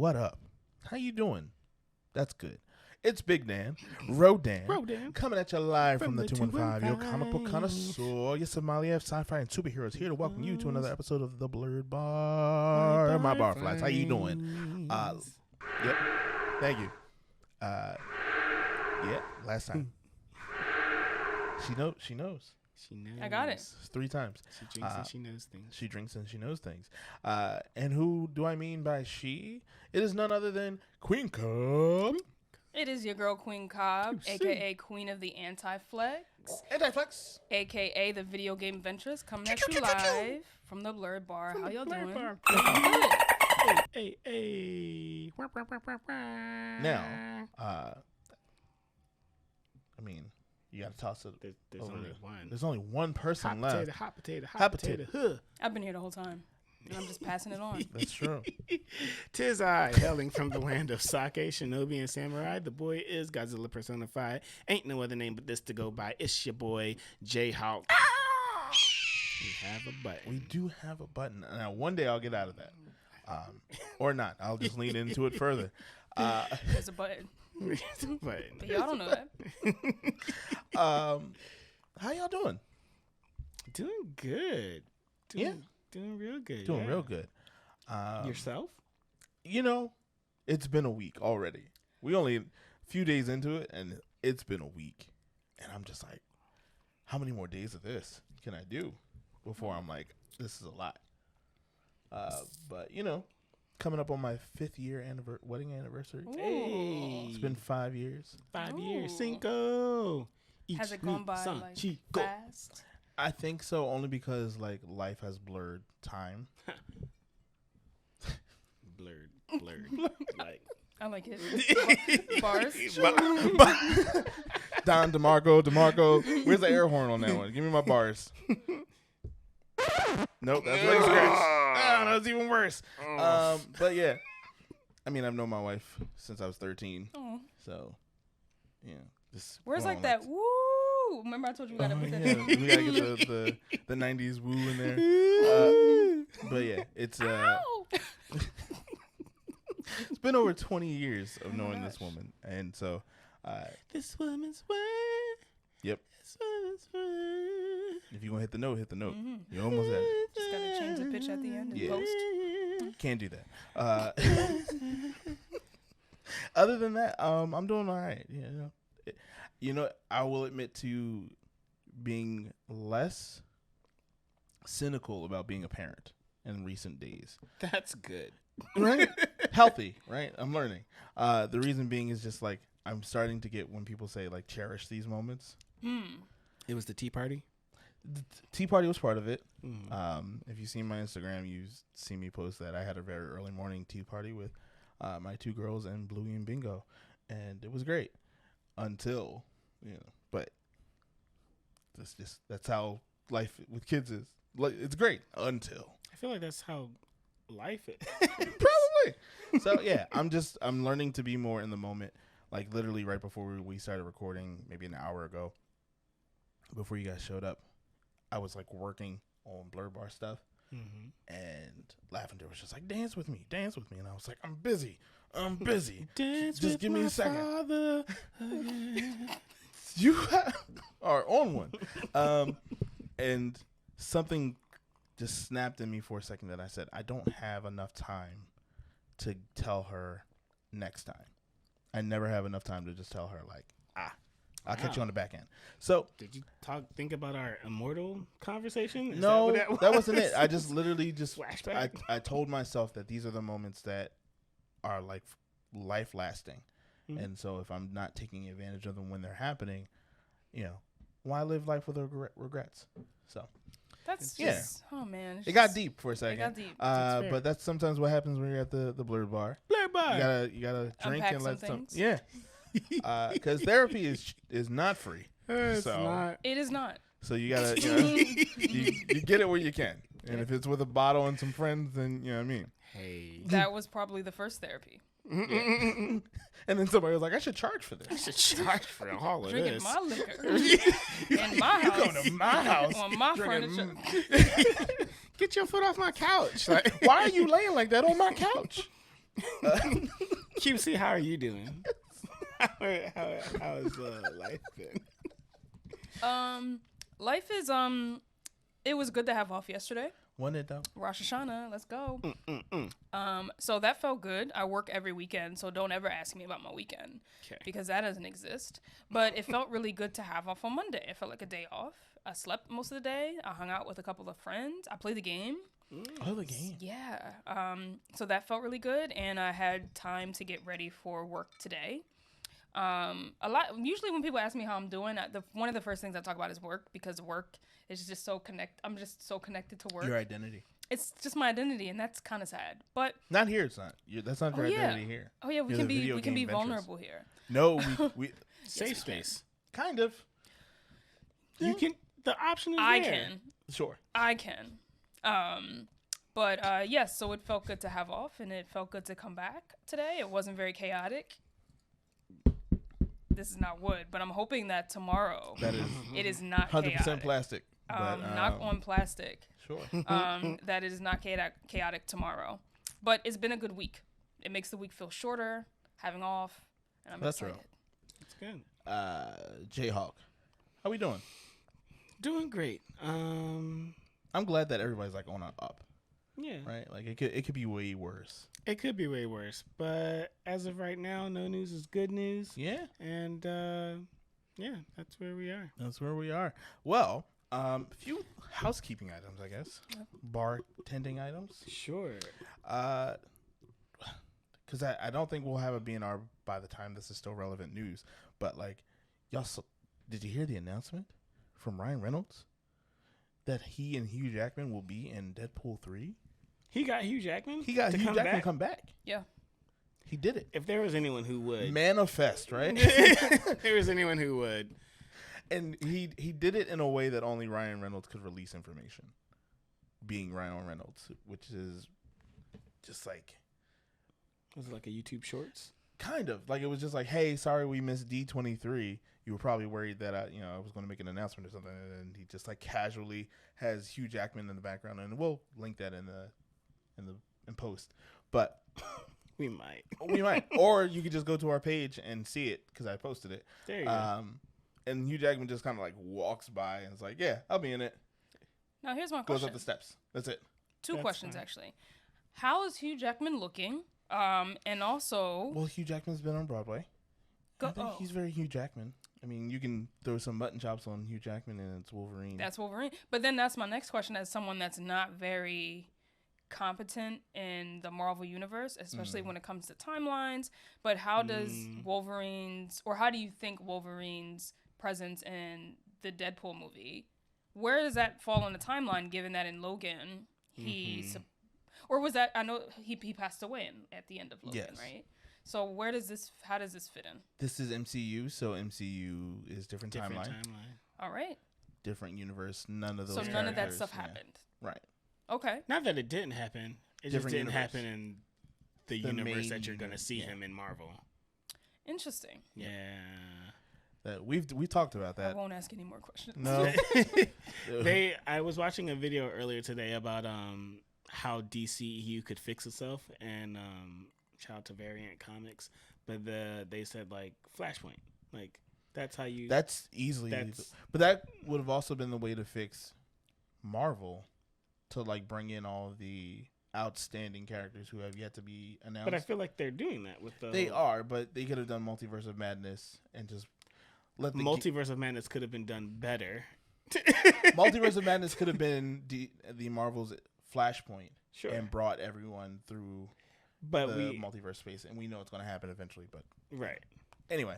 what up? How you doing? That's good. It's Big Dan, Rodan, coming at you live from the 215, your comic book connoisseur, your Somalia, sci-fi, and superheroes, here to welcome you to another episode of the Blerd Bar. My barflies, how you doing? Yep, thank you. Yeah, last time. She knows. I got it. 3 times. She drinks and she knows things. She drinks and she knows things. And who do I mean by she? It is none other than Queen Cobb. It is your girl, Queen Cobb, a.k.a. Queen of the Anti-Flex. Anti-Flex. A.k.a. the Video Game Ventures, coming at you live from the Blerd Bar. How y'all doing? Hey. Now, I mean, you got to toss it. There's only one. There's only one person left. Hot potato. I've been here the whole time, and I'm just passing it on. That's true. 'Tis I, hailing from the land of Sake, Shinobi, and Samurai. The boy is Godzilla personified. Ain't no other name but this to go by. It's your boy, J-Hawk. We have a button. We do have a button. Now, one day I'll get out of that. Or not. I'll just lean into it further. There's a button. But y'all don't know that. How y'all doing? Doing good. Doing real good. Doing real good. Yourself? You know, it's been a week already. We only a few days into it, and it's been a week. And I'm just like, how many more days of this can I do before I'm like, this is a lot. But, you know, coming up on my 5th year wedding anniversary. Hey. It's been 5 years. 5 years. Cinco. Has it gone by fast? I think so, only because like life has blurred time. Blerd. Like I like it. Bars. Don DeMarco. Where's the air horn on that one? Give me my bars. Nope, that's leg scratch. Oh, that's even worse. But yeah, I mean, I've known my wife since I was 13. Oh. So, yeah. Where's like that? Woo! Remember I told you we gotta put that. Yeah, we gotta get the 90s woo in there. But yeah, it's it's been over 20 years of knowing this woman, and so this woman's way. Yep. This woman's way. If you want to hit the note, hit the note. Mm-hmm. You're almost at it. Just gotta change the pitch at the end and Yeah. post. Can't do that. Other than that, I'm doing all right. You know, I will admit to being less cynical about being a parent in recent days. That's good. Right? Healthy, right? I'm learning. The reason being is just like I'm starting to get when people say like cherish these moments. It was the tea party? The tea party was part of it. If you see my Instagram, you see me post that I had a very early morning tea party with my 2 girls and Bluey and Bingo, and it was great until, you know, but that's how life with kids is. Like, it's great until. I feel like that's how life is. Probably. So yeah, I'm learning to be more in the moment. Like literally right before we started recording, maybe an hour ago, before you guys showed up, I was like working on Blerd Bar stuff, and Lavender was just like, dance with me, and I was like, I'm busy. Just give me a second. You are on one. And something just snapped in me for a second that I said, I don't have enough time to tell her next time. I never have enough time to just tell her like, I'll catch you on the back end. So did you think about our immortal conversation? No, that wasn't it. I just literally flashback. I told myself that these are the moments that are like life lasting. And so if I'm not taking advantage of them when they're happening, you know, why live life with regrets? So that's just, oh man. It got deep for a second. It got deep. But that's sometimes what happens when you're at the Blerd Bar. Blerd Bar. You gotta drink Unpack and let some things. Yeah. Because therapy is not free. It's not. It is not. So you gotta, you get it where you can. And if it's with a bottle and some friends, then you know what I mean. Hey. That was probably the first therapy. Yeah. And then somebody was like, I should charge for this. I should charge for all of Drinking this. my liquor in my house. You going to my house on my furniture. Get your foot off my couch. Like, why are you laying like that on my couch? QC, how are you doing? how is life been? Life is it was good to have off yesterday. Wasn't it though? Rosh Hashanah, let's go. So that felt good. I work every weekend, so don't ever ask me about my weekend because that doesn't exist. But it felt really good to have off on Monday. It felt like a day off. I slept most of the day. I hung out with a couple of friends. I played the game. Oh, the game. Yeah. So that felt really good, and I had time to get ready for work today. Usually when people ask me how I'm doing, one of the first things I talk about is work, because work is just I'm just so connected to work. Your identity. It's just my identity, and that's kind of sad. But not here. It's not. That's not your identity here. Oh yeah, we can be vulnerable here. No, we safe space. Kind of. You can. The option is I there. can. Sure. I can. But yes, so it felt good to have off, and it felt good to come back today. It wasn't very chaotic. This is not wood, but I'm hoping that tomorrow it is not 100% chaotic. Plastic. But, knock on plastic. Sure. That it is not chaotic tomorrow. But it's been a good week. It makes the week feel shorter, having off, and I'm excited. Real. It's good. Jayhawk, how we doing? Doing great. I'm glad that everybody's like on an up. Yeah. Right? Like it could be way worse. It could be way worse, but as of right now, no news is good news. Yeah. And yeah, that's where we are. That's where we are. Well, a few housekeeping items, I guess. Bartending items. Sure. Because I don't think we'll have a BNR by the time this is still relevant news. But like, did you hear the announcement from Ryan Reynolds that he and Hugh Jackman will be in Deadpool 3? He got Hugh Jackman? He got Hugh Jackman to come back. Yeah. He did it. If there was anyone who would. Manifest, right? If there was anyone who would. And he did it in a way that only Ryan Reynolds could release information. Being Ryan Reynolds, which is just like... Was it like a YouTube Shorts? Kind of. Like, it was just like, hey, sorry we missed D23. You were probably worried that I was going to make an announcement or something. And he just like casually has Hugh Jackman in the background. And we'll link that in post. But... We might. Or you could just go to our page and see it because I posted it. There you go. And Hugh Jackman just kind of like walks by and is like, yeah, I'll be in it. Now here's my Goes question. up the steps. That's it. Two questions, actually. How is Hugh Jackman looking? And also... Well, Hugh Jackman's been on Broadway. I think he's very Hugh Jackman. I mean, you can throw some mutton chops on Hugh Jackman and it's Wolverine. That's Wolverine. But then that's my next question as someone that's not very... competent in the Marvel universe, especially when it comes to timelines. But how does how do you think Wolverine's presence in the Deadpool movie, where does that fall on the timeline, given that in Logan or was that, I know he passed away at the end of Logan, right? So how does this fit in? This is MCU, so MCU is different timeline. All right. Different universe. None of those. So none of that stuff happened. Right. Okay. Not that it didn't happen. It just didn't happen in the universe that you're going to see him in Marvel. Interesting. Yeah. That we talked about that. I won't ask any more questions. No. I was watching a video earlier today about how DCEU could fix itself and shout out to Variant Comics, but they said like Flashpoint. Like that's how you That's easily but that would have also been the way to fix Marvel, to like bring in all of the outstanding characters who have yet to be announced. But I feel like they're doing that with the... They are, but they could have done Multiverse of Madness and just let the... Multiverse of Madness could have been done better. Multiverse of Madness could have been the Marvel's Flashpoint. Sure. And brought everyone through the multiverse space. And we know it's going to happen eventually, but... Right. Anyway.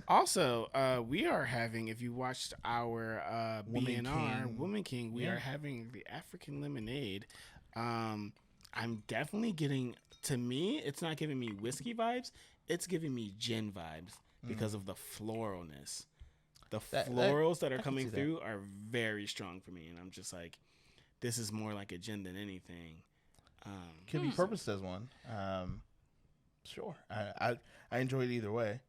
Also, we are having, if you watched our BNR Woman King, we are having the African lemonade. I'm definitely getting, to me, it's not giving me whiskey vibes. It's giving me gin vibes because of the floralness. The florals that are coming through are very strong for me. And I'm just like, this is more like a gin than anything. Could be purposed as one. Sure. I enjoy it either way.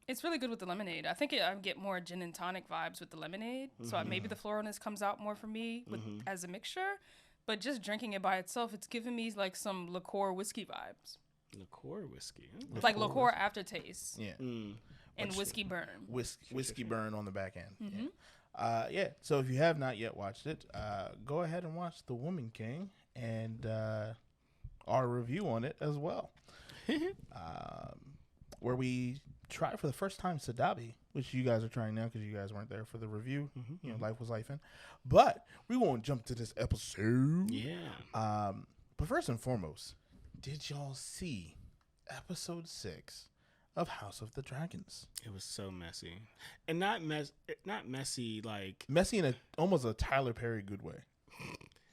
It's really good with the lemonade. I think I get more gin and tonic vibes with the lemonade. So maybe the floralness comes out more for me as a mixture. but just drinking it by itself, it's giving me like some liqueur whiskey vibes. Liqueur whiskey. It's like liqueur aftertaste. Yeah. And whiskey burn. Whiskey burn on the back end. Yeah. So if you have not yet watched it, go ahead and watch The Woman King and our review on it as well. Where we try for the first time Sadabi, which you guys are trying now because you guys weren't there for the review. You know, life was life in. But we won't jump to this episode. Yeah. But first and foremost, did y'all see episode 6 of House of the Dragons? It was so messy, and not messy like Messy in almost a Tyler Perry good way.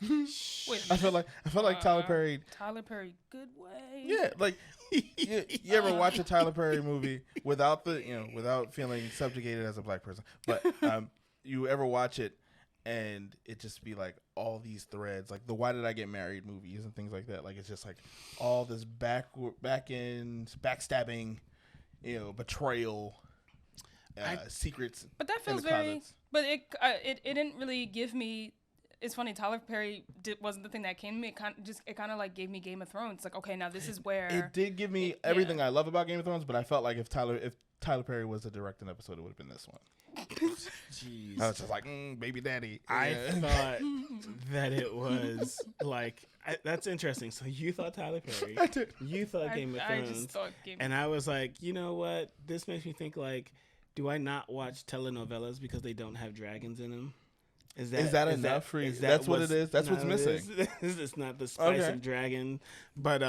Wait, I felt like Tyler Perry. Tyler Perry, good way. Yeah, like you ever watch a Tyler Perry movie without without feeling subjugated as a black person, but you ever watch it and it just be like all these threads, like the Why Did I Get Married movies and things like that. Like it's just like all this back end backstabbing, betrayal, secrets. But that feels very. But it didn't really give me. It's funny. Tyler Perry wasn't the thing that came to me. It kind of like gave me Game of Thrones. Like, okay, now this is where it did give me everything I love about Game of Thrones. But I felt like if Tyler Perry was to direct an episode, it would have been this one. Jeez. I was just like, baby daddy. I thought that it was like that's interesting. So you thought Tyler Perry. I did. You thought Game of Thrones. I just thought Game of And I was like, you know what? This makes me think like, do I not watch telenovelas because they don't have dragons in them? Is that enough for you? That's what it is. That's what's missing. It's not the spice of dragon, but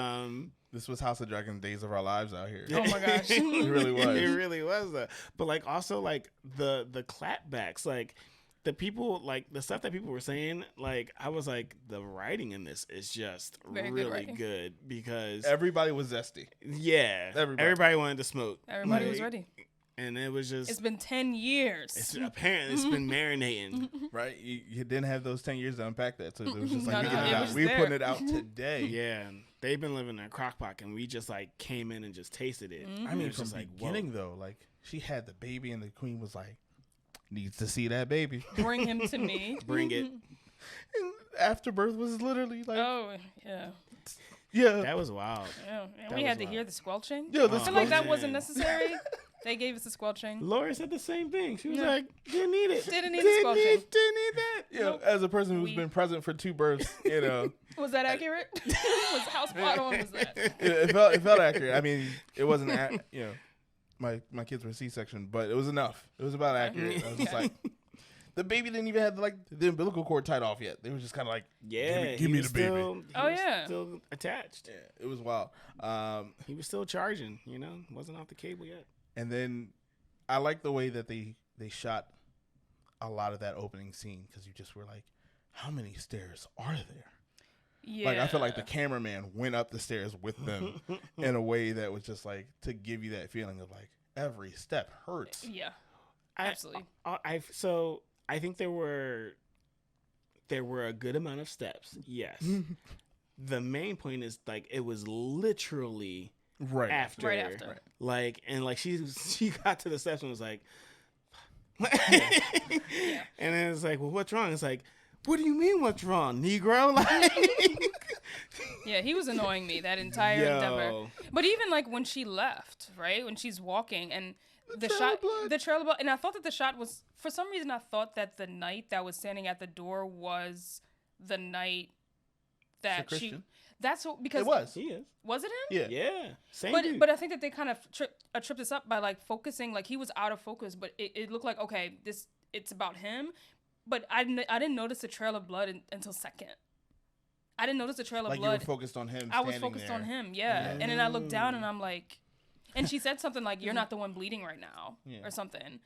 this was House of Dragon Days of Our Lives out here. Oh my gosh. It really was. It really was though. But like also like the clapbacks, like the people, like the stuff that people were saying, like I was like the writing in this is just really good because everybody was zesty. Yeah. Everybody wanted to smoke. Everybody was ready. And it was just... It's been 10 years. It's been marinating. Right? You didn't have those 10 years to unpack that. So it was just like, No, we're putting it out today. Yeah. They've been living in a crock pot and we just like came in and just tasted it. I mean, from the beginning though, like she had the baby and the queen was like, needs to see that baby. Bring him to me. Bring it. And afterbirth was literally like... Oh, yeah. Yeah. That was wild. Yeah. And we had to hear the squelching. Yeah, I feel like that wasn't necessary. They gave us the squelching. Laura said the same thing. She was like, didn't need it. Didn't need the squelching. Didn't need that. Nope. As a person who's been present for 2 births, Was that accurate? Was how spot on was that? It felt accurate. I mean, it wasn't, my kids were C-section, but it was enough. It was about accurate. I was just like, the baby didn't even have the umbilical cord tied off yet. They were just kind of like, give me the baby. Still attached. Yeah, it was wild. He was still charging, wasn't off the cable yet. And then I like the way that they shot a lot of that opening scene because you just were like, how many stairs are there? Yeah. Like I feel like the cameraman went up the stairs with them in a way that was just like to give you that feeling of like every step hurts. Yeah, absolutely. I think there were a good amount of steps. Yes. The main point is like it was literally right after. Right. Like and like she got to the steps and was like, and then it's like, well, what's wrong? It's like, what do you mean what's wrong, Negro? Like, yeah, he was annoying me that entire endeavor. But even like when she left, right, when she's walking and the trail of blood, and I thought that the shot was, for some reason, I thought that the knight that was standing at the door was the knight that she. That's what, because it was. He is. Was it him? Yeah. Same but dude. But I think that they kind of tripped us up by like focusing, like he was out of focus, but it looked like okay, it's about him. But I didn't notice the trail of blood until second. I didn't notice the trail of blood. Like you were focused on him. I was focused on him, yeah. And then I looked down and I'm like, and she said something like, "You're not the one bleeding right now," or something.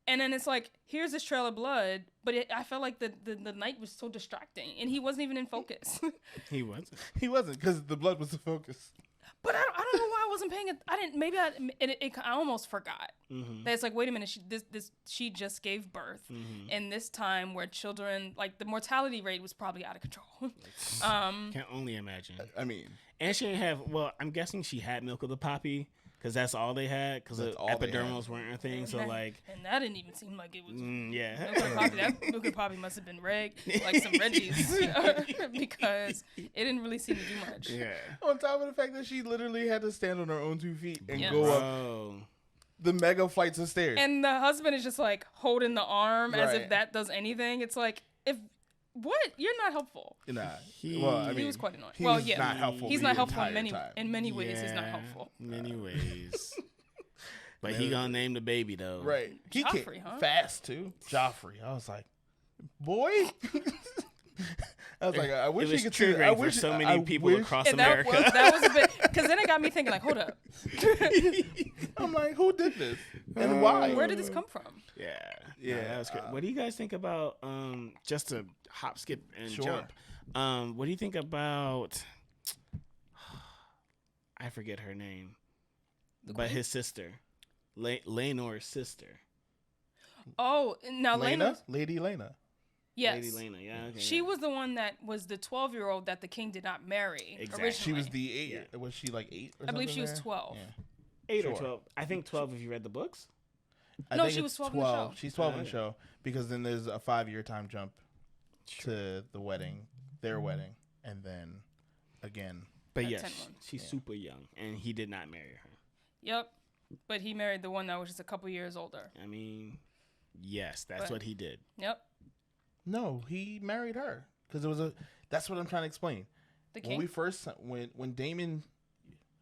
And then it's like, here's this trail of blood, but I felt like the night was so distracting, and he wasn't even in focus. He wasn't. He wasn't because the blood was the focus. But I don't know why I wasn't paying it. I didn't. Maybe I almost forgot. That it's like, wait a minute. She just gave birth in this time where children, like the mortality rate was probably out of control. Can only imagine. I mean, and she didn't have. Well, I'm guessing she had milk of the poppy, because that's all they had. Because the That's all they had. epidurals weren't a thing. So like, and that didn't even seem like it was. yeah. That book probably must have been like some Reggie's, because it didn't really seem to do much. Yeah. On top of the fact that she literally had to stand on her own 2 feet and Yes. go up Bro. the mega flights of stairs. And the husband is just like holding the arm as Right. if that does anything. It's like, what? You're not helpful. Nah. He- Well, I mean, He was quite annoying. he Well, was yeah. not helpful. He's the not helpful entire time. in many ways. He's not Yeah, helpful. Many ways. But he gonna name the baby though. Right. He Joffrey, came huh? fast too. Joffrey. I was like, boy. I was like, I It wish was he could see. triggering for so many people across And that America. was a bit, because then it got me thinking, like, hold up, I'm like, who did this and why? where did this come from? Yeah, Yeah, that was good. What do you guys think about just to hop, skip, and Sure. jump? What do you think about? I forget her name, but his sister, Laenor's sister, Oh, now Lena, Lady Lena. yes, Lady Lena. Yeah, okay, she yeah. was the one that was the 12-year-old that the king did not marry. Exactly. Originally. She was the 8. Was she like 8? Or I believe something she was there? 12. Yeah. 8 or Sure. 12. I think 12 if you read the books. I No, think she it's was 12 in the show. She's 12 in the Okay. show because then there's a 5-year time jump to the wedding, their wedding, and then again. But At yes, 10 she's super young, and he did not marry her. Yep, but he married the one that was just a couple years older. I mean, yes, that's But- what he did. Yep, No, he married her because it was a. That's what I'm trying to explain. the When king. we first when Damon,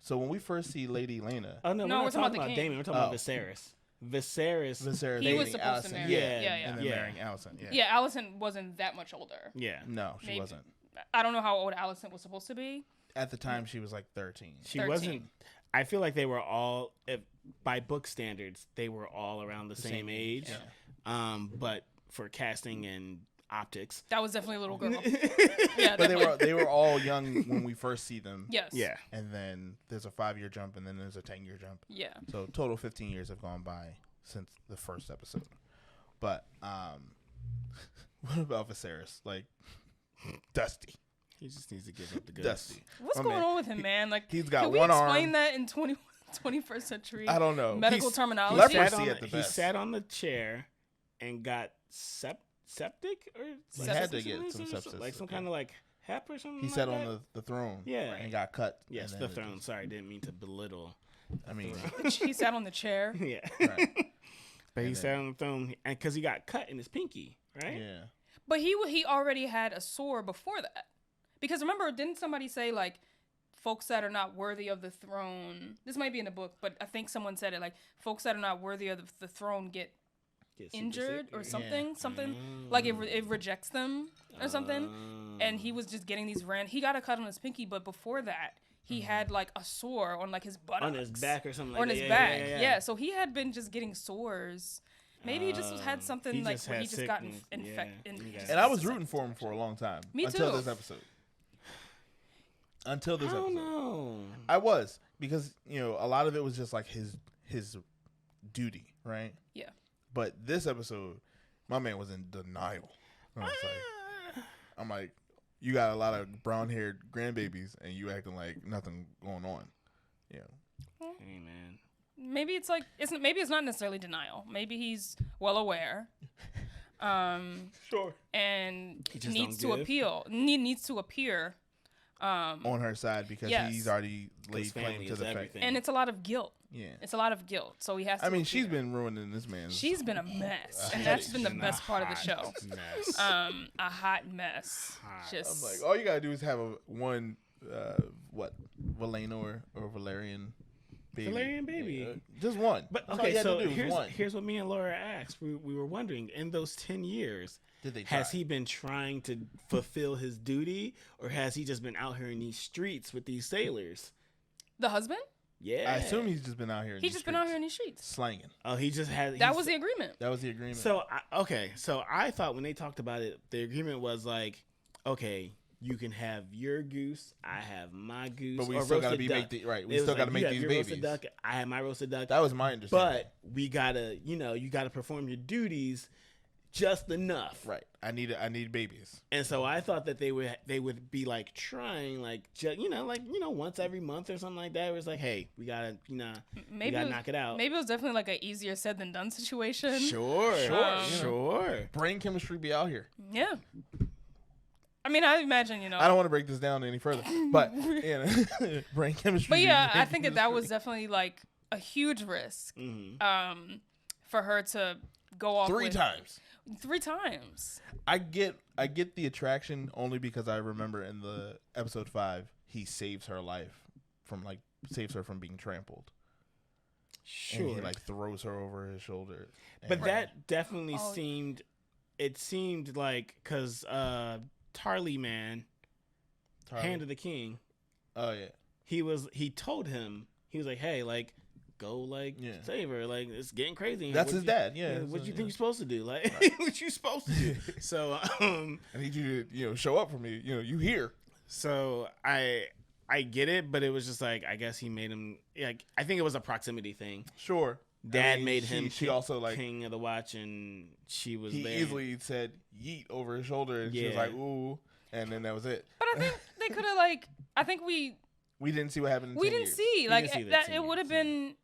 so when we first see Lady Lena, Oh no, No, we're we're not talking about talking the about king. Damon. We're talking about Viserys. Viserys. Viserys He was dating supposed to Allison, marry her. Yeah, and then yeah. marrying Allison. Yeah. Yeah, Allison wasn't that much older. Yeah, No, she Maybe. wasn't. I don't know how old Allison was supposed to be. At the time, she was like 13. she 13. wasn't. I feel like they were all, by book standards, they were all around the same age. Yeah. But for casting and optics, That was definitely a little girl. But Yeah, they were all young when we first see them. yes. yeah, And then there's a 5-year jump, and then there's a 10-year jump. Yeah. So total 15 years have gone by since the first episode. But what about Viserys? Like Dusty, he just needs to give up the goods. Dusty. What's My going man. on with him, man? Like, He's got can we one explain arm. that in 21st century? I don't know. Medical He's terminology. leprosy at the He best. sat on the chair and got septic or He like had to sepsis get or some something? sepsis, like some yeah. kind of like hep or something. He like sat that? on the throne. Yeah. And got cut. Yes, and the then it throne. just- Sorry, didn't mean to belittle. I mean, He sat on the chair. Yeah, right. but he And sat on the throne and because he got cut in his pinky, right? Yeah. But he already had a sore before that. Because remember, didn't somebody say, like, folks that are not worthy of the throne, this might be in the book, but I think someone said it, like, folks that are not worthy of the throne get Get super injured sick or something, something, Mm. like it rejects them or something. And he was just getting these he got a cut on his pinky, but before that, he had, like, a sore on, like, his buttocks. on his back or something like Or on that. his Yeah, back. yeah, Yeah, yeah. so he had been just getting sores. Maybe he just had something he like just where had he just got sickness. infected. Yeah. And I was rooting for him for a long time. Me Until too. this episode. Until I this don't episode. know. I was. Because, a lot of it was just like his duty, right? Yeah. But this episode, my man was in denial. I'm like, you got a lot of brown-haired grandbabies, and you acting like nothing going on. Yeah. Hey man. Maybe it's like maybe it's not necessarily denial. Maybe he's well aware. Sure. And He just needs don't to give? needs to appear. On her side because Yes. he's already laid His claim family to is the fact. everything. And it's a lot of guilt. Yeah. It's a lot of guilt. So he has to I mean, she's appear. been ruining this man's. She's been a mess. And headache. that's been the She's been best a part of the hot show. Mess. A hot mess. Hot. Just I'm like, all you gotta do is have Valenor or Valerian baby. Valerian baby. Yeah, just one. But That's all okay, you had so to do was one. here's what me and Laura asked. We were wondering, in those 10 years, Did they has try? he been trying to fulfill his duty, or has he just been out here in these streets with these sailors? the husband? Yeah. I assume he's just been out here. He's just been out here in these streets. slanging. Oh, he just had. That was the agreement. That was the agreement. So so I thought when they talked about it, the agreement was like, okay, you can have your goose, I have my goose, but we or still gotta roasted make duck. right. We It was still like, gotta you make have these your roasted babies. duck, I have my roasted duck. That was my understanding. But we gotta, you gotta perform your duties just enough. Right. I need babies. And so I thought that they would be like trying like once every month or something like that. It was like, hey, we gotta we gotta knock it out. Maybe it was definitely like a easier said than done situation. Sure. Brain chemistry be out here. Yeah. I mean, I imagine, I don't want to break this down any further, but brain chemistry. But yeah, I think that was definitely like a huge risk for her to go off three times. 3 times. I get the attraction only because I remember in the episode 5 he saves her life saves her from being trampled. Sure. And he like throws her over his shoulder. But that definitely seemed like because Tarly man, Hand of the King. Oh yeah. He told him, he was like, hey, like, go save her. Like, it's getting crazy. That's his dad. Yeah. What you think you're supposed to do? Like, right. what you supposed to do? So I need you to show up for me. You here. So I get it, but it was just like, I guess he made him like, I think it was a proximity thing. Sure. Dad made him. She also like king of the watch, and she was. He there. easily said "yeet" over his shoulder, and she was like "ooh," and then that was it. But I think they could have like. I think we didn't see what happened. We didn't see that. It would have been,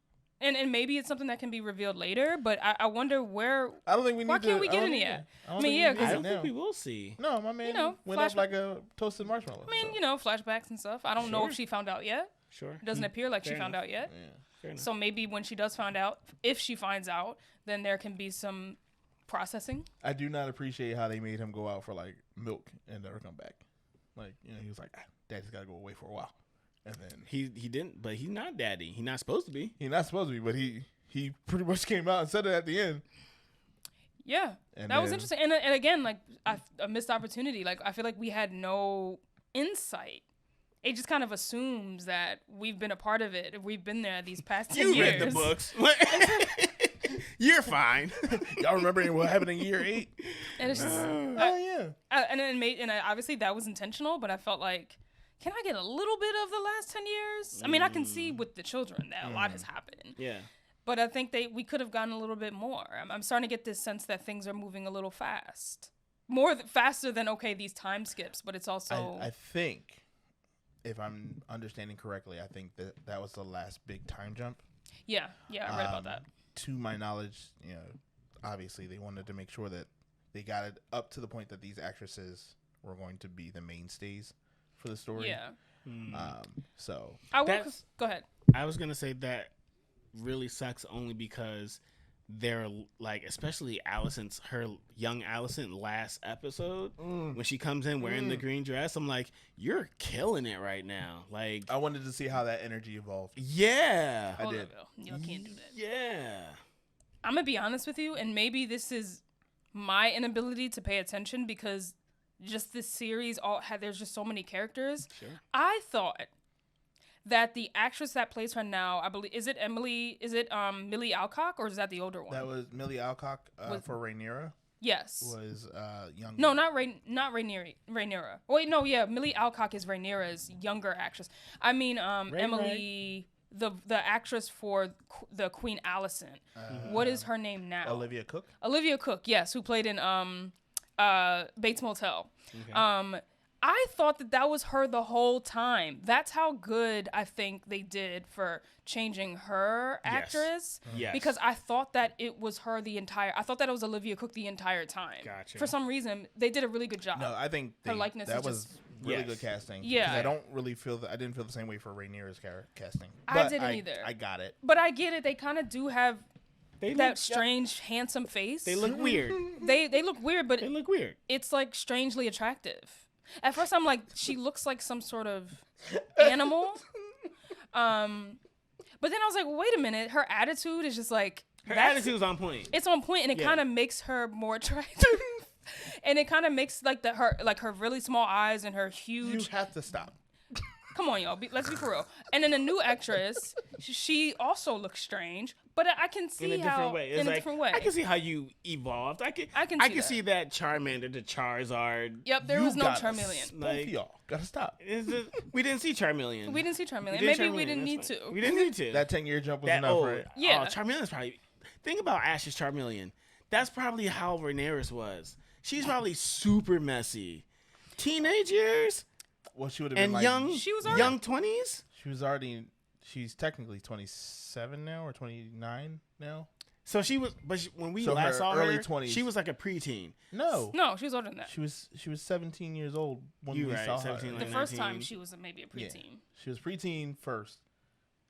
and maybe it's something that can be revealed later. But I wonder where. I don't think we need. Why can't we get in yet? I mean, I don't think we will see. No, my man went up like a toasted marshmallow. I mean, flashbacks and stuff. I don't know if she found out yet. Sure. It doesn't appear like she found out yet. Yeah. So maybe when she does find out, if she finds out, then there can be some processing. I do not appreciate how they made him go out for like milk and never come back. Like, he was like, Daddy's got to go away for a while. And then he didn't, but he's not daddy. He's not supposed to be. He's not supposed to be, but he pretty much came out and said it at the end. Yeah. That was interesting. And again, like a missed opportunity. Like I feel like we had no insight. It just kind of assumes that we've been a part of it. If we've been there these past 10 years. You read the books. You're fine. Y'all remember what happened in year 8? And it's just, yeah. And obviously that was intentional, but I felt like, can I get a little bit of the last 10 years? I mean, I can see with the children that a lot has happened. Yeah. But I think we could have gotten a little bit more. I'm starting to get this sense that things are moving a little fast. Faster than, these time skips, but it's also... I think... If I'm understanding correctly, I think that was the last big time jump. Yeah, I read about that. To my knowledge, obviously they wanted to make sure that they got it up to the point that these actresses were going to be the mainstays for the story. Yeah. So go ahead. I was gonna say that really sucks only because they're like, especially her young Allison last episode when she comes in wearing the green dress. I'm like, you're killing it right now. Like, I wanted to see how that energy evolved. Yeah, I did. You can't do that. Yeah, I'm gonna be honest with you, and maybe this is my inability to pay attention because just this series there's just so many characters. Sure. I thought that the actress that plays her now, I believe, is it Millie Alcock, or is that the older one? That was Millie Alcock for Rhaenyra. Yes. Was young. No, not Rhaenyra. Wait, no, yeah, Millie Alcock is Rhaenyra's younger actress. I mean, Emily, the actress for the Queen Allison. What is her name now? Olivia Cook. Olivia Cook, yes, who played in Bates Motel. Okay. I thought that was her the whole time. That's how good I think they did for changing her actress. Yes. Because I thought that it was her I thought that it was Olivia Cook the entire time. Gotcha. For some reason, they did a really good job. No, I think her likeness that is was just... really good casting. Yeah. I don't really feel I didn't feel the same way for Rhaenyra's casting. I didn't either. I got it. But I get it. They kind of do have that strange, handsome face. They look weird. They look weird, but they look weird. It's like strangely attractive. At first, I'm like, she looks like some sort of animal. But then I was like, wait a minute. Her attitude is just like... Her attitude's on point. It's on point, and it kind of makes her more attractive. And it kind of makes her really small eyes and her huge... You have to stop. Come on, y'all. Let's be for real. And then a new actress, she also looks strange, but I can see in a different way. It's in a different way. I can see how you evolved. I can see that Charmander to Charizard. Yep, there was no Charmeleon. Both of y'all gotta stop. We didn't see Charmeleon. We didn't see Charmeleon. Maybe we didn't need to. We didn't need to. That 10-year jump was enough, right? Yeah. Charmeleon's probably... Think about Ash's Charmeleon. That's probably how Rhaenyra was. She's probably super messy. Teenage years? Well, she would have been And like young 20s? She's technically 27 now or 29 now. So she was, when we So last her saw early her, 20s. she was like a preteen. No, she was older than that. she was 17 years old when You we right, saw her. 17, The like first 19. time she was maybe a preteen. Yeah. She was preteen first.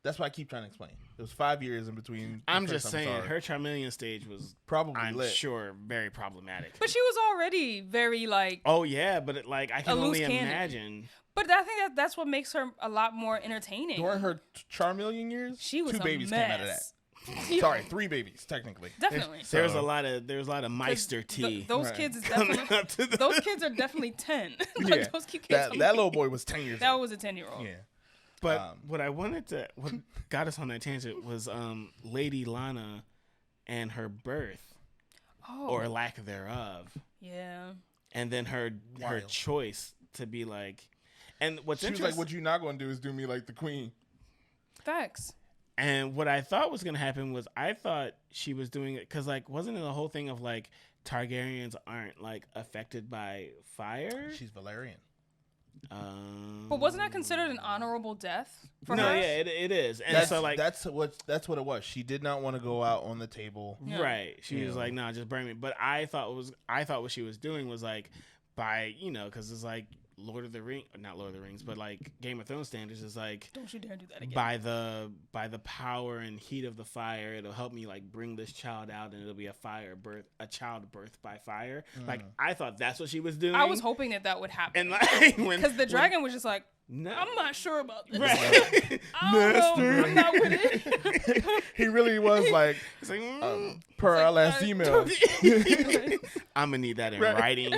That's what I keep trying to explain. It was 5 years in between. I'm just saying, her Charmeleon stage was probably I'm lit. sure very problematic. But she was already very like. Oh yeah, but I can loose only cannon. imagine. But I think that's what makes her a lot more entertaining. During her Charmeleon years, she was 2 a babies mess. came out of that. Sorry, 3 babies technically. Definitely. There's a lot of Meister tea. Those Right. kids is Coming definitely up to those kids are definitely 10. Like, Yeah. those kids That are little boy was 10 years that old. was a 10-year-old. Yeah. But what got us on that tangent was Lady Lana and her birth Oh. or lack thereof, Yeah. and then her Wild. choice to be like, and what's She was interesting, like, "What you not going to do is do me like the queen." Facts. and what I thought was gonna happen was I thought she was doing it because like wasn't it the whole thing of like Targaryens aren't like affected by fire? She's Valerian. But wasn't that considered an honorable death for no, her? yeah, it is, and That's, so like that's what it was. She did not want to go out on the table. Yeah. right, she was Yeah. like, "Nah, just burn me." But I thought what she was doing was like by because it's like not Lord of the Rings, but like Game of Thrones standards is like Don't you dare do that again. by the power and heat of the fire, it'll help me like bring this child out, and it'll be a child birthed by fire. Like I thought that's what she was doing. I was hoping that would happen. and like Because the dragon was just like, no, I'm not sure about this. right. I don't know. I'm not with it. He really was like, It's like, per our like, last email. I'm gonna need that in Right. writing.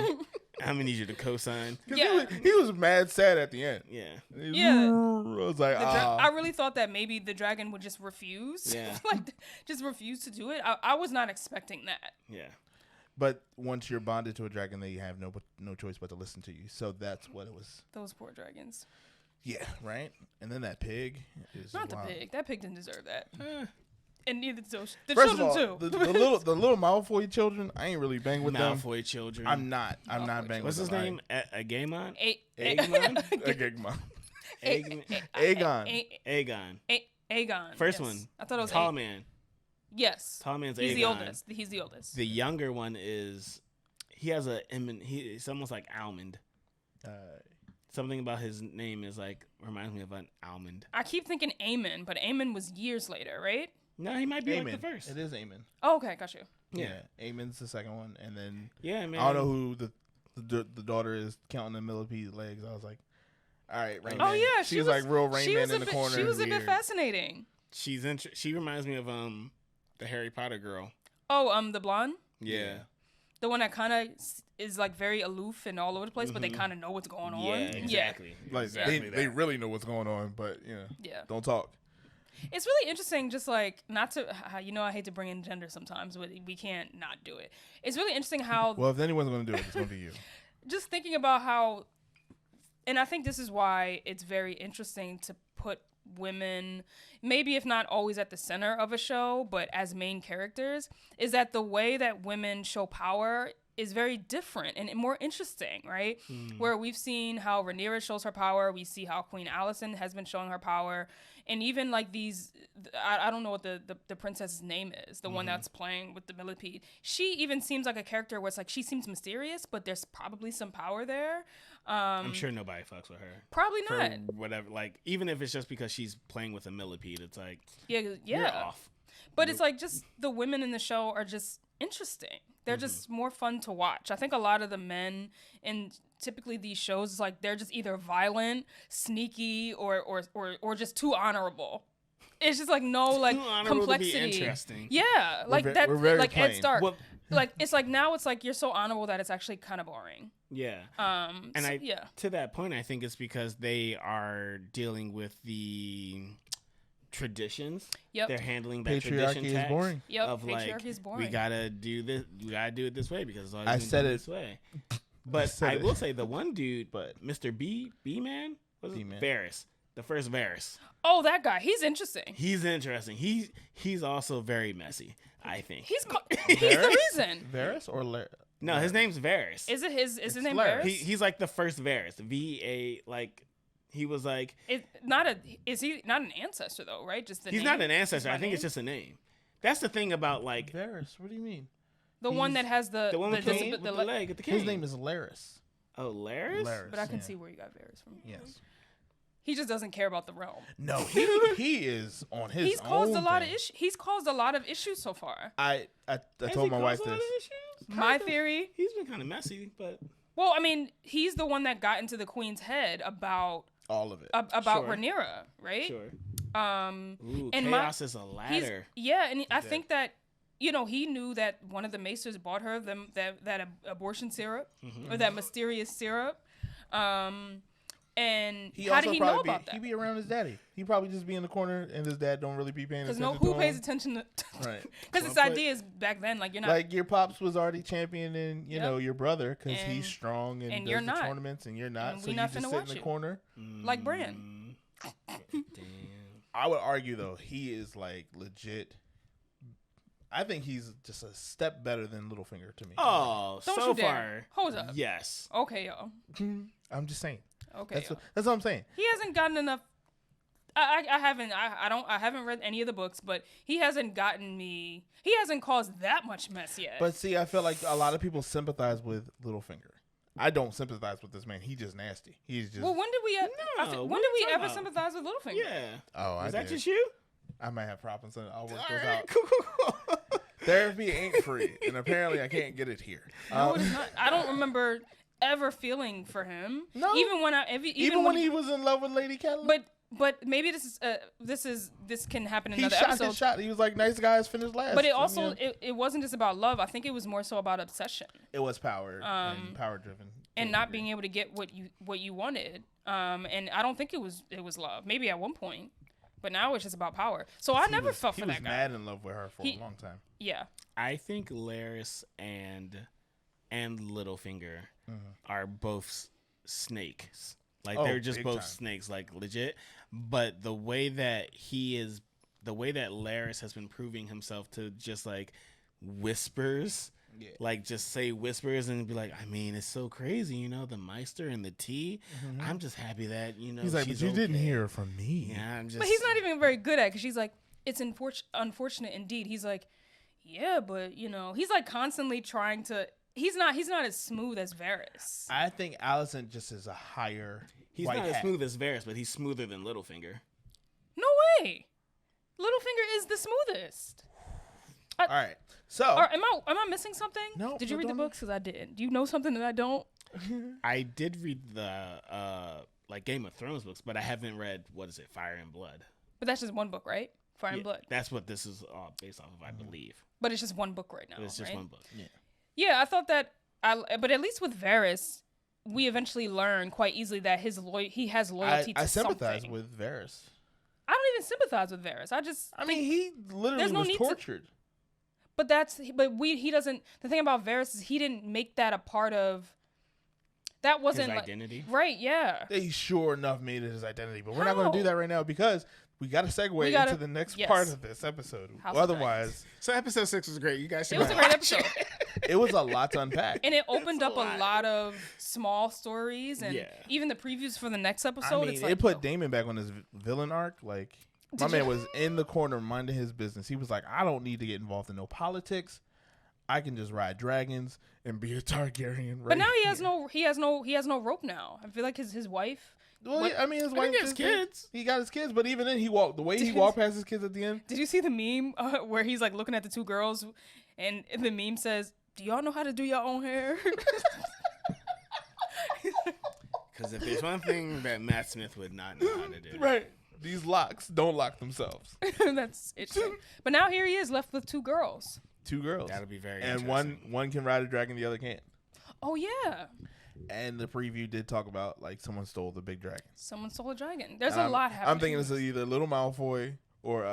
I'm gonna need you to co-sign. 'Cause Yeah. he was mad sad at the end. Yeah. Yeah. I was like, I really thought that maybe the dragon would just refuse. Yeah. Like, just refuse to do it. I was not expecting that. Yeah. But once you're bonded to a dragon, they have no choice but to listen to you. So that's what it was. Those poor dragons. Yeah, right. And then that pig is Not wild. the pig. That pig didn't deserve that. And neither did those. The First children, of all, too. the little Malfoy children, I ain't really bang with them. Malfoy children. I'm not banging What's with his them. name? Agamon? Aegon. Aegon. Yes. First one. I thought it was Tall man. Yes. Tall man's He's Aegon. the oldest. He's the oldest. The younger one is he has he's almost like almond. Something about his name is like reminds me of an almond. I keep thinking Eamon, but Eamon was years later, right? No, he might be Aemon. like the first. It is Eamon. Oh, okay, got you. Yeah, Aemon's the second one, and then Yeah, man. I don't know who the daughter is counting the millipede legs. I was like, all right, Rain Oh Man. yeah, she was like real Rain she Man was in the corner. She was a bit Weird. fascinating. She reminds me of the Harry Potter girl. Oh, the blonde, Yeah. the one that kind of is like very aloof and all over the place, but they kind of know what's going on. Yeah, exactly. Like Exactly they that. really know what's going on, but Yeah. don't talk. It's really interesting, just like, not to, I hate to bring in gender sometimes, but we can't not do it. It's really interesting how, Well, if anyone's gonna do it, it's gonna be you. just thinking about how, and I think this is why it's very interesting to put women, maybe if not always at the center of a show, but as main characters, is that the way that women show power is very different and more interesting, right? Where we've seen how Rhaenyra shows her power, we see how Queen Allison has been showing her power, and even like these, I don't know what the princess's name is, the one that's playing with the millipede. She even seems like a character where it's like she seems mysterious, but there's probably some power there. I'm sure nobody fucks with her. Probably For not. whatever, like even if it's just because she's playing with a millipede, it's like Yeah. you're off. But it's like just the women in the show are just interesting. They're just more fun to watch. I think a lot of the men in typically these shows is like they're just either violent, sneaky, or just too honorable. It's just like no like Too honorable complexity. to be interesting. Yeah, like we're very like Ed plain. Stark. Well- like it's like now it's like you're so honorable that it's actually kind of boring. Yeah. And And yeah. to that point, I think it's because they are dealing with the traditions. Yep. They're handling that Patriarchy tradition is tax boring. Yep, of like patriarchy is boring. we gotta do this. We gotta do it this way because it's always I been said done it. this way. But said I it. will say the one dude, but Mr. B man, was it B-Man. Varys? The first Varys. Oh, that guy. He's interesting. He's interesting. He's also very messy, I think. He's the reason. Varys or No, his name's Varys. Is it his name Laird. Varys? He's like the first Varys. He was like. Is he not an ancestor though? Right? Just the He's name? not an ancestor. I think name? it's just a name. That's the thing about like Varys. What do you mean? The one that has the one with the leg at the cane. His name is Laris. Oh, Laris? Laris. But I can see where you got Varys from. Yes. He just doesn't care about the realm. No, he is on his. He's caused own a lot thing. of issues. He's caused a lot of issues so far. I told my wife this. My theory. He's been kind of messy, but Well, I mean, he's the one that got into the queen's head about All of it. about Sure. Rhaenyra, right? sure. Ooh, and chaos is a ladder. and I think that he knew that one of the maesters bought her that abortion syrup or that mysterious syrup. And how did he know about that? He be around his daddy. He probably just be in the corner, and his dad don't really be paying attention. Because to who pays him. attention to? Right. Because it's ideas back then, like you're not Like your pops was already championing, your brother because And- he's strong and does you're the not. tournaments, and you're not. And So we you not just finna sit in watch the you. corner. like Bran. Damn. I would argue though he is like legit. I think he's just a step better than Littlefinger to me. Oh, Don't so you far. dare. Hold up. Yes. Okay, y'all. I'm just saying. Okay, That's y'all. what I'm saying. He hasn't gotten enough. I haven't read any of the books, but he hasn't caused that much mess yet. But see, I feel like a lot of people sympathize with Littlefinger. I don't sympathize with this man. He's just nasty. He's just. well, when did we No, when what did are we you ever talking sympathize with Littlefinger? Yeah. Oh, Is I that did. just you? I might have problems, and I'll work All those right, out. cool. Therapy ain't free, and apparently I can't get it here. No, it's not. I don't remember ever feeling for him. No. Even when he was in love with Lady Catelyn. But maybe this can happen in he another shot episode. his shot. He was like, "Nice guys finish last." But it And, also it wasn't just about love. I think it was more so about obsession it was power and power driven, and not being able to get what you wanted. And I don't think it was love. Maybe at one point, but now it's just about power. So I never felt for that guy. He was mad in love with her for a long time. Yeah. I think Laris and Littlefinger are both snakes. Like they're just big both time. snakes, like legit. But the way that Laris has been proving himself to just like whispers, like just say whispers and be like, I mean, it's so crazy, the Meister and the tea. I'm just happy that He's like, she's but you didn't okay." hear from me. Yeah, I'm just. But he's not even very good at it because she's like, it's unfortunate indeed. He's like, yeah, but he's like constantly trying to. He's not as smooth as Varys. I think Allison just is a higher. He's white not hat. as smooth as Varys, but he's smoother than Littlefinger. No way. Littlefinger is the smoothest. All right, so Am I missing something? No, Did you no, read the don't- books? Because I did. Do you know something that I don't? I did read the like Game of Thrones books, but I haven't read Fire and Blood. But that's just one book, right? Fire and Yeah, Blood. That's what this is based off of, I believe. But it's just one book right now. But it's just right? one book. Yeah. Yeah, I thought that. But at least with Varys, we eventually learn quite easily that he has loyalty to I sympathize something. with Varys. I don't even sympathize with Varys. I mean, he literally no was need to- tortured. He doesn't. The thing about Varys is he didn't make that a part of. That wasn't His like, identity? right? Yeah. He sure enough made it his identity, but we're not going to do How? that right now because we got to segue into the next yes. part of this episode. House of Otherwise, So episode 6 was great. You guys should It was a great episode, it was a lot to unpack. and it opened up a lot of small stories, and Yeah. even the previews for the next I episode. mean, it's like, it put Damon back on his villain arc. Like, my man was in the corner minding his business. He was like, I don't need to get involved in no politics. I can just ride dragons and be a Targaryen. Right But now he has here." no rope now. I feel like his wife. Well, What- I mean, his wife he has just- kids. He got his kids, but even then, he walked past his kids at the end. Did you see the meme where he's like looking at the two girls, and the meme says, "Do y'all know how to do your own hair?" Because if there's one thing that Matt Smith would not know how to do. Right. These locks don't lock themselves. That's interesting. But now here he is left with two girls. Two girls. That'll be very and interesting. one can ride a dragon, the other can't. Oh yeah, And the preview did talk about like someone stole the big dragon. someone stole a dragon. There's a lot happening. I'm thinking it's either Little Malfoy or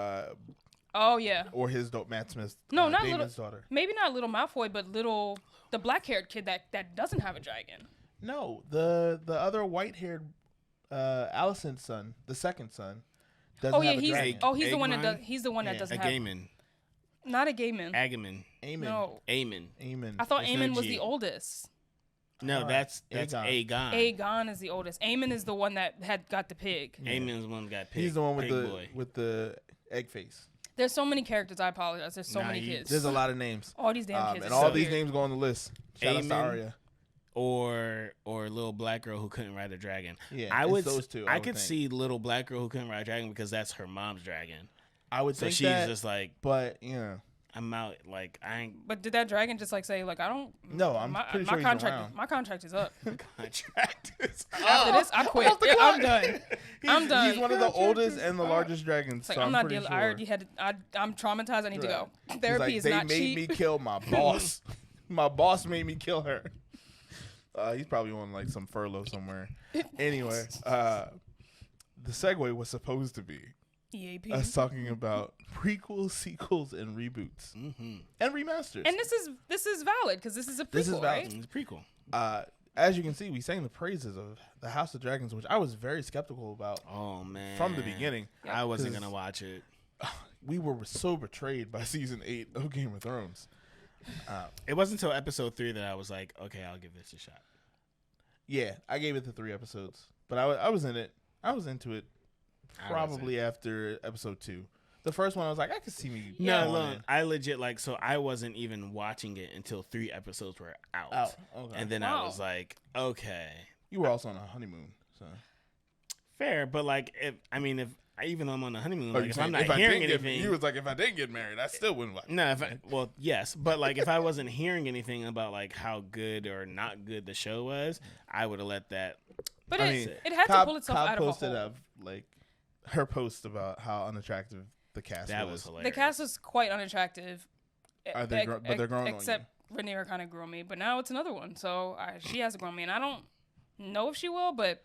Oh yeah. his Matt Smith's No, not Damon's little. daughter. Maybe not little Malfoy, but the black-haired kid that doesn't have a dragon. No, the other white haired Allison's son, the second son, doesn't Oh yeah, have a dragon. he's the one that Eamon? does. He's the one that A doesn't have. Gaiman. Not a gay man. Agamemnon. Aemon. No, Aemon. I thought There's no Eamon was G. the oldest. No, that's Aegon. Aegon. Aegon is the oldest. Aemon is the one that had got the pig. Aemon's the one that got pig. He's the one with pig boy. the egg face. There's so many characters. I apologize. There's so many kids. There's a lot of names. All these damn kids. And are all so these weird. names go on the list. Shout out to Aemon. Arya. Or little black girl who couldn't ride a dragon. Yeah, I it's would. those two. I would could think. see little black girl who couldn't ride a dragon because that's her mom's dragon. I would So think she's that, just like, but you know, I'm out. Like I ain't But did that dragon just like say like I don't? No, I'm pretty sure he's around. My contract is up. contract. After this, I quit. off the Yeah, I'm clock. done. I'm done. He's one of the oldest and the largest dragons. It's like so I'm I'm not pretty dealing. sure. I already had. I'm traumatized. I need to go. He's Therapy like, is they not made cheap. me kill my boss. My boss made me kill her. He's probably on like some furlough somewhere. Anyway, the segue was supposed to be EAP. us talking about prequels, sequels, and reboots and remasters. And this is valid because this is a prequel, This is valid. right? It's a prequel. As you can see, we sang the praises of the House of Dragons, which I was very skeptical about Oh man. from the beginning. I wasn't 'Cause gonna watch it. We were so betrayed by season 8 of Game of Thrones. It wasn't until episode 3 that I was like, okay, I'll give this a shot. Yeah, I gave it the 3 episodes, but I was in it. I was into it probably after episode 2. The first one, I was like, I could see me. No, going no, in. I legit like so I wasn't even watching it until 3 episodes were out. Okay. And then I was like, okay. You were also on a honeymoon, so. Fair, but like if even though I'm on the honeymoon, Oh, like you if saying I'm not if I hearing didn't anything, you was like, if I didn't get married, I still wouldn't watch. no, well, yes, but like if I wasn't hearing anything about like how good or not good the show was, I would have let that. But I it mean, had to pull itself Cobb out of a posted hole. up like her post about how unattractive the cast That was. was hilarious. The cast was quite unattractive. Are they but they're growing on you. Except Rhaenyra kind of grew on me, but now it's another one. So she has to grow on me, and I don't know if she will, but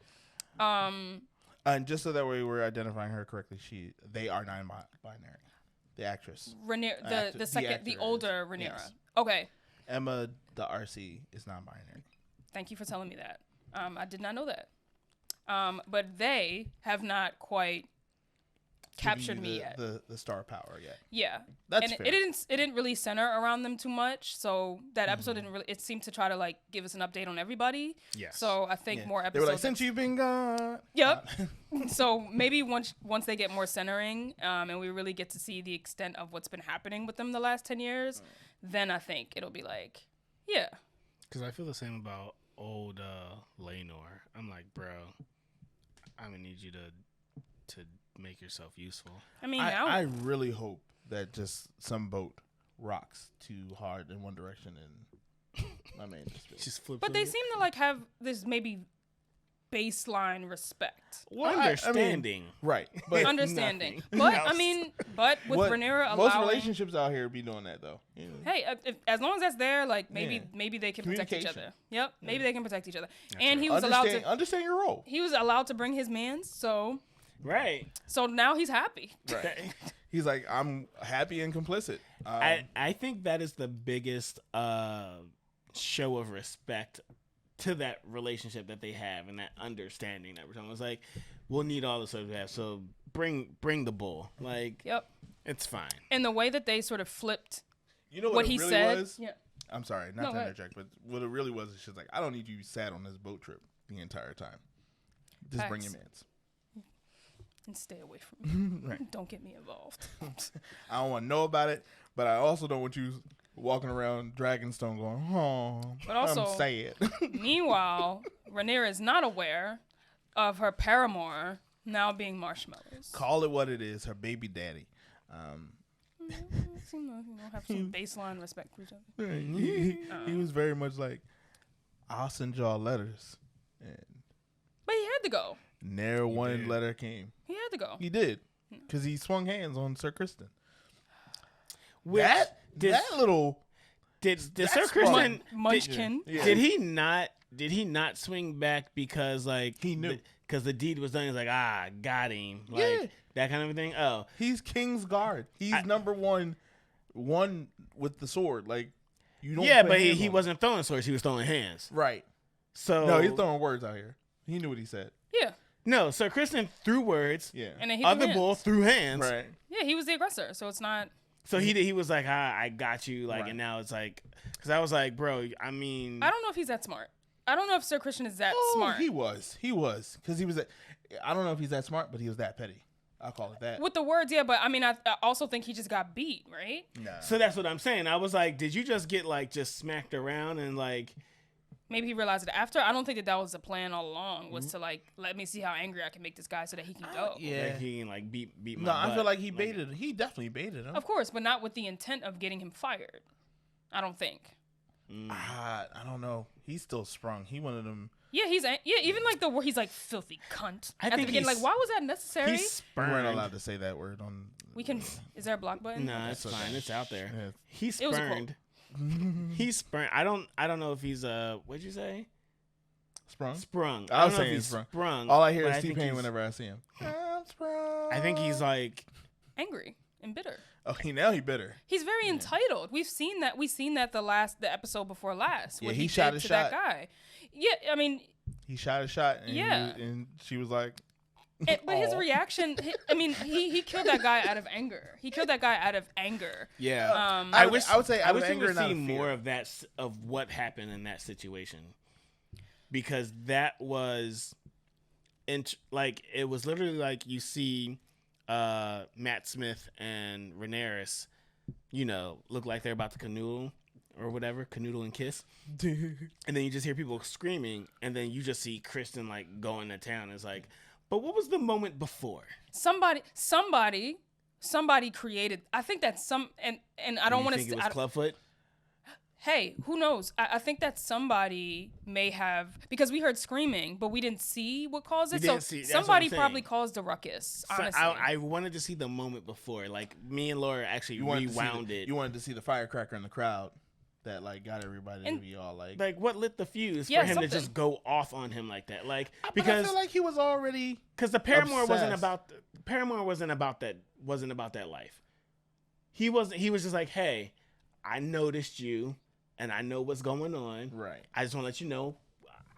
And just so that way we're identifying her correctly, they are non-binary. The actress Rhaenyra, the second, actor the is, older Rhaenyra. yes. Okay, Emma, the RC, is non-binary. thank you for telling me that. I did not know that. But they have not quite captured Giving you me yet. The star power yet. Yeah, That's and fair. it didn't really center around them too much. So that episode didn't really. It seemed to try to like give us an update on everybody. Yes. So I think Yeah. more They episodes. were like, since you've been gone. Yep. So maybe once they get more centering, and we really get to see the extent of what's been happening with them the last 10 years, then I think it'll be like, yeah. Because I feel the same about old Lenore. I'm like, bro, I'm gonna need you to make yourself useful. I mean, I really hope that just some boat rocks too hard in one direction and my man Just flip. but they seem to like have this maybe baseline respect. well, I mean, understanding. right. But Understanding. nothing But, else. but with what- Rhaenyra most allowing... relationships out here be doing that though. You know. Hey, as long as that's there, like maybe Yeah. maybe they can protect each Communication. other. Yep, maybe they can protect each other. That's And right. he was allowed to Understand your role. he was allowed to bring his mans, so Right. now he's happy. Right. He's like, I'm happy and complicit. I think that is the biggest show of respect to that relationship that they have and that understanding that we're talking about. It's like, we'll need all the stuff we have, so bring the bull. Like, Yep. it's fine. And the way that they sort of flipped you know what it he really said. was? Yeah. I'm sorry, No, not go to ahead. interject, but what it really was is she's like, I don't need you sat on this boat trip the entire time. Just bring your Facts. mans. And stay away from me. Right. Don't get me involved. I don't want to know about it, but I also don't want you walking around Dragonstone going, oh, But also- I'm sad. Meanwhile, Rhaenyra is not aware of her paramour now being marshmallows. Call it what it is, her baby daddy. Seem to have some baseline respect for each other. He was very much like, I'll send y'all letters. And But he had to go. never one letter came. He had to go. He did. Because he swung hands on Sir Kristen. Which That little... did Sir That's Kristen Munchkin. Yeah. did he not swing back because like He knew. because the deed was done? He's like, got him, like Yeah. that kind of thing. Oh, He's King's Guard. He's number one with the sword. Like, you don't yeah, put but hands he on wasn't throwing swords; he was throwing hands. him. Right. So No, he's throwing words out here. He knew what he said. Yeah. No, Sir Kristen threw words. Yeah. And then he Other threw bull hands. threw hands. Right. Yeah, he was the aggressor, so it's not. So he was like, I got you. Like, Right. and now it's like, because I was like, bro, I mean. I don't know if he's that smart. I don't know if Sir Christian is that smart. He was. Because he was. I don't know if he's that smart, but he was that petty. I'll call it that. With the words, yeah, but I mean, I also think he just got beat, right? Nah. So that's what I'm saying. I was like, did you just get like just smacked around and like. Maybe he realized it after. I don't think that was the plan all along. Was to like let me see how angry I can make this guy so that he can go. Yeah. Like he can like beat my No, butt. I feel like he baited. He definitely baited him. Of course, but not with the intent of getting him fired. I don't think. I don't know. He's still sprung. He wanted him. Yeah, even like the word he's like filthy cunt I at the think beginning. Like, why was that necessary? He's We weren't spurned. allowed to say that word on. We can. Is there a block button? No, it's okay. fine. It's out there. Yeah. He's It was a quote. spurned. He's spurned. I don't know if he's what'd you say? Sprung. Sprung. I don't was know if saying he's sprung. sprung. All I hear but is I think T-Pain he's- whenever I see him. I'm sprung. I think he's like. Angry and bitter. Okay, now he bitter. He's very entitled. We've seen that. We've seen that the episode before last. Yeah, What he he shot did a to shot. that guy. Yeah, I mean, He shot a shot. And Yeah. and she was like, but his "Aw." reaction. He killed that guy out of anger. He killed that guy out of anger. Yeah. I wish would say I out wish of we anger, would not see of fear. more of that of what happened in that situation, because that was, like it was literally like you see, Matt Smith and Rhaenyra, look like they're about to canoodle or whatever, canoodle and kiss, and then you just hear people screaming, and then you just see Kristen like going to town. It's like, but what was the moment before? Somebody created. I think that's some and I don't want to. Think it was Clubfoot? Hey, who knows? I think that somebody may have, because we heard screaming, but we didn't see what caused it. We So didn't see- that's what somebody I'm saying. probably caused the ruckus. So Honestly, I wanted to see the moment before. Like me and Laura actually You wanted, rewound to see it. you wanted to see the firecracker in the crowd that like got everybody to be all like. Like what lit the fuse Yeah, for him something. to just go off on him like that? Like But I because feel like he was already. the Paramore wasn't obsessed. about that life. He was just like, hey, I noticed you and I know what's going on. Right. I just want to let you know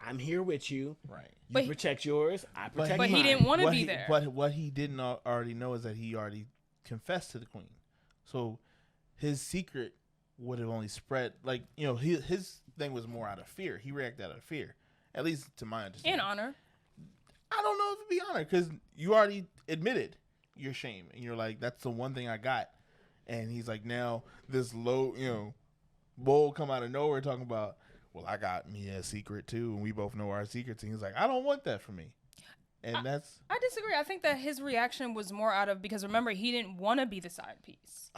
I'm here with you. Right. You But- protect yours. I protect but mine. he didn't want to What be he- there. But what he didn't already know is that he already confessed to the queen, so his secret would have only spread. Like his thing was more out of fear. He reacted out of fear, at least to my understanding. In honor. I don't know if it'd be honor because you already admitted your shame, and you're like, that's the one thing I got. And he's like, now this low, bull come out of nowhere talking about, well, I got me a secret too, and we both know our secrets. And he's like, I don't want that for me. And that's I disagree. I think that his reaction was more out of, because remember, he didn't want to be the side piece.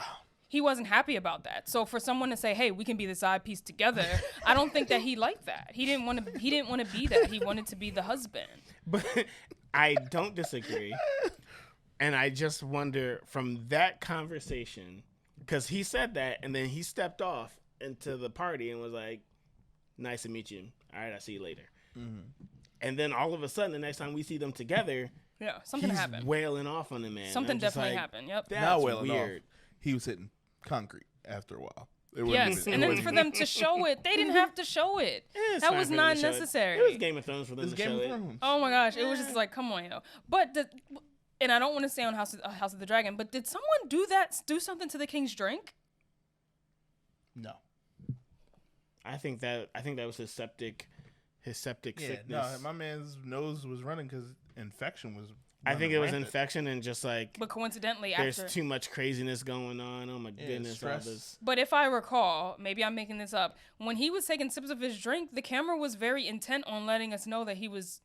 He wasn't happy about that. So for someone to say, "Hey, we can be the side piece together," I don't think that he liked that. He didn't want to. He didn't want to be that. He wanted to be the husband. But I don't disagree. And I just wonder from that conversation, because he said that and then he stepped off into the party and was like, nice to meet you. All right, I'll see you later. mm-hmm. And then all of a sudden, the next time we see them together, Yeah, something he's happened. wailing off on the man. Something I'm just definitely like, happened. Yep. That's not wailing weird. off. He was hitting concrete after a while. It wasn't Yes, even- and it then wasn't for even- them to show it, they didn't have to show it. It's That fine was for them not to show it. necessary. It was Game of Thrones for them It's to Game show of it. Thrones. Oh my gosh, it was just like, come on, But and I don't want to stay on House of the Dragon, but did someone do something to the king's drink? No. I think that was his septic Yeah, sickness. no, my man's nose was running because infection was. I think running it was rampant. infection and just like But coincidentally, there's after. too much craziness going on. Oh my goodness, all stress. this. But if I recall, maybe I'm making this up, when he was taking sips of his drink, the camera was very intent on letting us know that he was.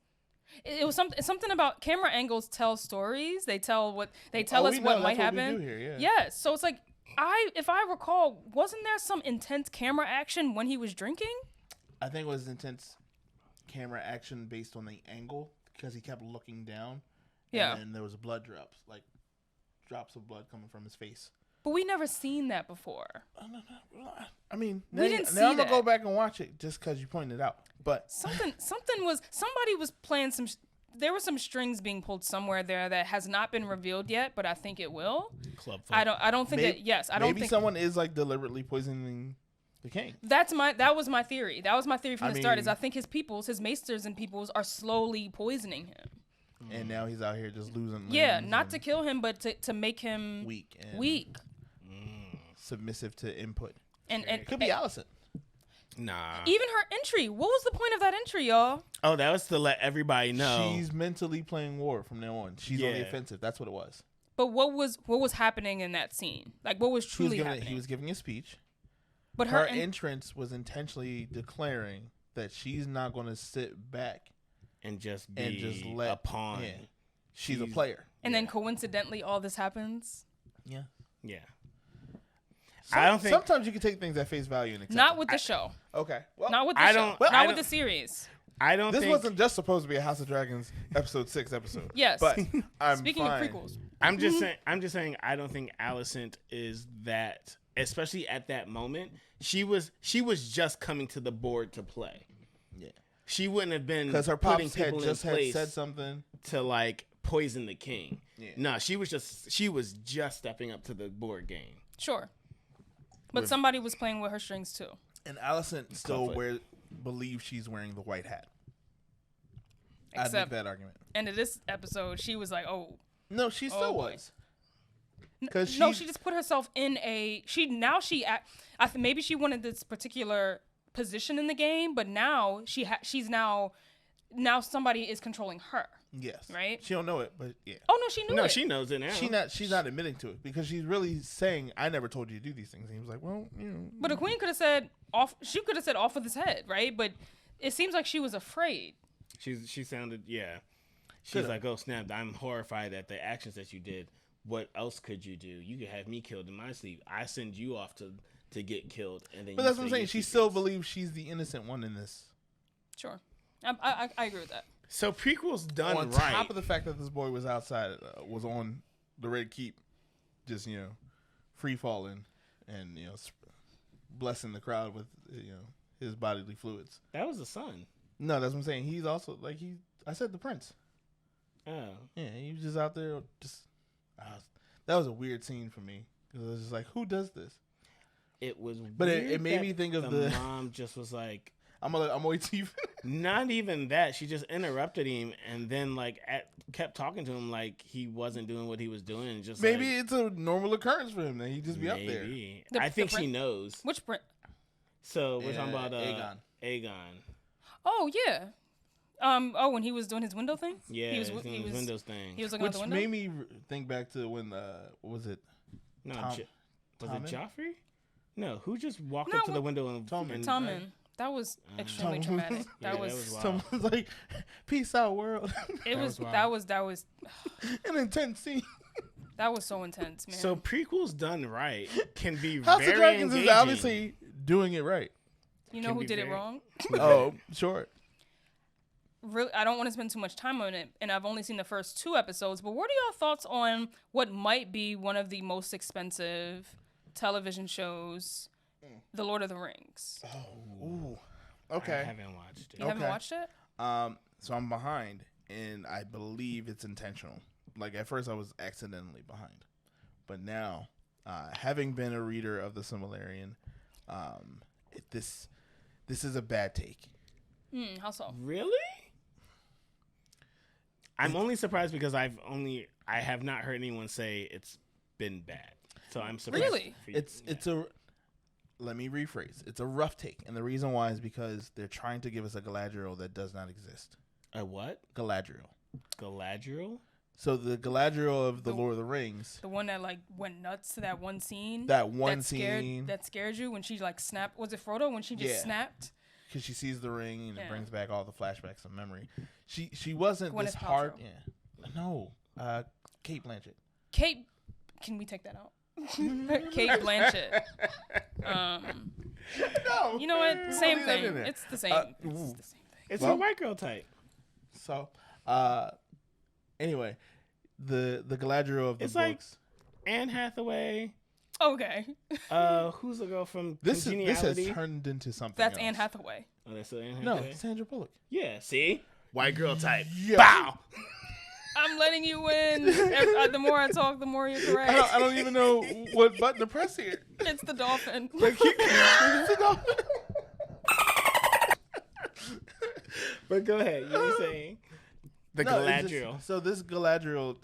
It was something about camera angles tell stories. They tell us we what know, might that's what we happen. do here, yeah. Yes. So it's like if I recall, wasn't there some intense camera action when he was drinking? I think it was intense camera action based on the angle because he kept looking down. Yeah. And there was blood drops, like drops of blood coming from his face. But we never seen that before. I mean, We now, didn't now see I'm gonna that. go back and watch it just because you pointed it out. But Somebody was playing some. There were some strings being pulled somewhere there that has not been revealed yet, but I think it will. Club. I don't think maybe, that. Yes, I don't maybe think someone is like deliberately poisoning the king. that was my theory. That was my theory from I the start. Is mean- I think his maesters and peoples are slowly poisoning him. and now he's out here just losing. Yeah, not to kill him, but to make him weak, submissive to input. And could be Allison. Nah. Even her entry. What was the point of that entry, y'all? Oh, that was to let everybody know She's mentally playing war from now on. She's on the offensive. That's what it was. But what was happening in that scene? Like, what was truly happening? He was giving a speech. But her entrance was intentionally declaring that she's not going to sit back and just let a pawn. Yeah. She's a player. And then coincidentally, all this happens. Yeah. Yeah. I don't think sometimes you can take things at face value and accept not with the show. Okay. Well, not with the show. Not with the series. I don't. This wasn't just supposed to be a House of Dragons episode 6 episode. Yes. But I'm speaking fine. of prequels. I'm just saying. I don't think Allison is that. Especially at that moment, she was just coming to the board to play. Yeah. She wouldn't have been because her pops had said something to like poison the king. Yeah. No, she was just stepping up to the board game. Sure. But somebody was playing with her strings too. And Allison still believes she's wearing the white hat. I'd make that argument. And in this episode, she was like, "Oh, no, she still was." No, she just put herself in a. Maybe she wanted this particular position in the game, but now she's now somebody is controlling her. Yes. Right? She don't know it, but yeah. Oh, no, she knew it. No, she knows it now. She's not admitting to it because she's really saying, I never told you to do these things. And he was like, well, you know. But the queen could have said off with his head, right? But it seems like she was afraid. She sounded, yeah. She's like, oh, snap, I'm horrified at the actions that you did. What else could you do? You could have me killed in my sleep. I send you off to get killed. And then. But that's what I'm saying. She still believes she's the innocent one in this. Sure. I agree with that. So prequels done on right. On top of the fact that this boy was outside, was on the Red Keep, just, free falling and, blessing the crowd with, his bodily fluids. That was the son. No, that's what I'm saying. He's also, I said the prince. Oh. Yeah, he was just out there that was a weird scene for me. Because I was just like, who does this? It was but weird. It made me think of the mom just was like, I'm gonna wait till you. Not even that. She just interrupted him and then kept talking to him like he wasn't doing what he was doing. And just maybe it's a normal occurrance for him that he just be up there. I think she knows. Which print? So we're talking about Aegon. Oh yeah. When he was doing his window thing. Yeah, he was doing his windows thing. He was looking out the window. Which made me think back to when what was it? No, was it Joffrey? No, who just walked up to the window and Tommen. That was extremely traumatic. That was wild. Someone's like, "Peace out, world." That was an intense scene. That was so intense, man. So prequels done right can be House very of Dragons engaging. is obviously doing it right. You know who did it wrong? Oh, sure. Really, I don't want to spend too much time on it, and I've only seen the first 2 episodes. But what are y'all thoughts on what might be one of the most expensive television shows? The Lord of the Rings. Oh, ooh. Okay. I haven't watched it. You haven't watched it? So I'm behind, and I believe it's intentional. Like at first, I was accidentally behind, but now, having been a reader of the Silmarillion, this is a bad take. How so? Really? I'm only surprised because I have not heard anyone say it's been bad. So I'm surprised. Really? Let me rephrase. It's a rough take, and the reason why is because they're trying to give us a Galadriel that does not exist. A what? Galadriel. Galadriel? So the Galadriel of the Lord of the Rings. The one that went nuts to that one scene. That scared you when she snapped. Was it Frodo when she just snapped? Because she sees the ring and it brings back all the flashbacks of memory. She wasn't this hard. Yeah. No. Kate Blanchett. Kate. Can we take that out? Kate Blanchett. No. You know what? Same thing. It's the same. It's the same thing. It's a white girl type. So, anyway, the Galadriel of the books. Like Anne Hathaway. Okay. Who's the girl from this Congeniality? has turned into something. That's else. Anne Hathaway. Oh, that's Anne Hathaway. No, Sandra Bullock. Yeah. See, white girl type. Yeah. Bow. I'm letting you win. The more I talk, the more you're correct. I don't even know what button to press here. It's the dolphin. It's the dolphin. But go ahead. You were saying. The Galadriel. So this Galadriel,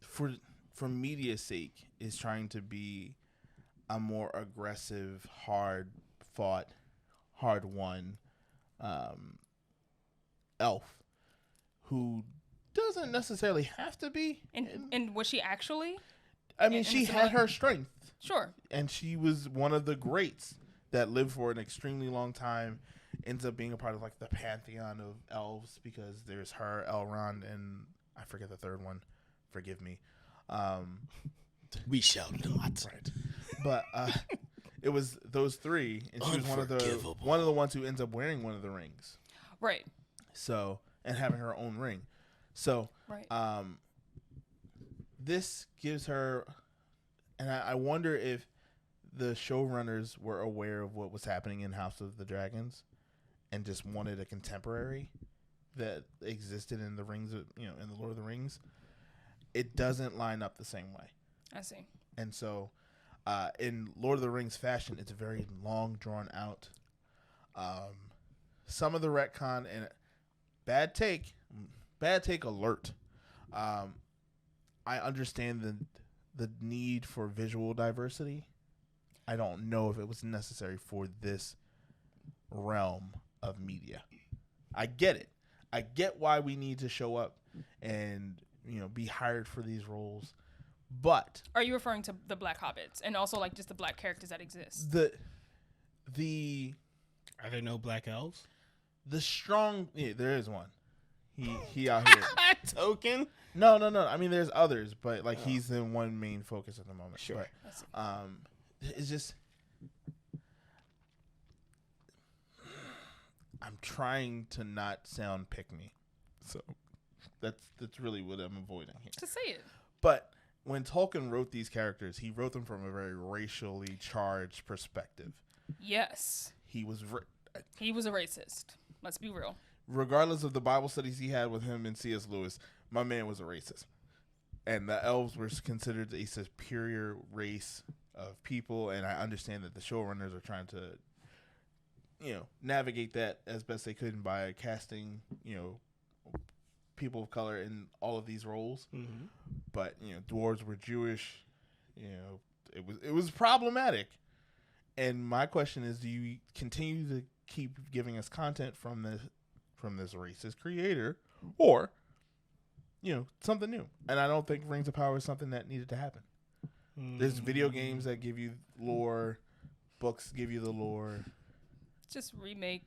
for media's sake, is trying to be a more aggressive, hard-fought, hard-won elf who doesn't necessarily have to be. And was she actually? I mean, she had her strength. Sure. And she was one of the greats that lived for an extremely long time. Ends up being a part of like the pantheon of elves because there's her, Elrond, and I forget the third one. Forgive me. We shall not. Right. But it was those three, and she was one of the ones who ends up wearing one of the rings. Right. So, and having her own ring. So, right. This gives her, and I wonder if the showrunners were aware of what was happening in House of the Dragons and just wanted a contemporary that existed in the rings, in the Lord of the Rings. It doesn't line up the same way. I see. And so, in Lord of the Rings fashion, it's very long, drawn out. Some of the retcon, and bad take alert. I understand the need for visual diversity. I don't know if it was necessary for this realm of media. I get it. I get why we need to show up and be hired for these roles. But are you referring to the Black Hobbits and also like just the black characters that exist? The Are there no black elves? The strong, there is one. He out here. Token? No. I mean, there's others, but like he's the one main focus at the moment. Sure. But, it's just I'm trying to not sound pick me, so that's really what I'm avoiding here. To say it. But when Tolkien wrote these characters, he wrote them from a very racially charged perspective. Yes. He was a racist. Let's be real. Regardless of the Bible studies he had with him and C.S. Lewis, my man was a racist. And the elves were considered a superior race of people, and I understand that the showrunners are trying to, navigate that as best they could by casting, people of color in all of these roles. Mm-hmm. But, dwarves were Jewish. It was problematic. And my question is, do you continue to keep giving us content from this racist creator, or something new? And I don't think Rings of Power is something that needed to happen. There's video games that give you lore, books give you the lore. Just remake.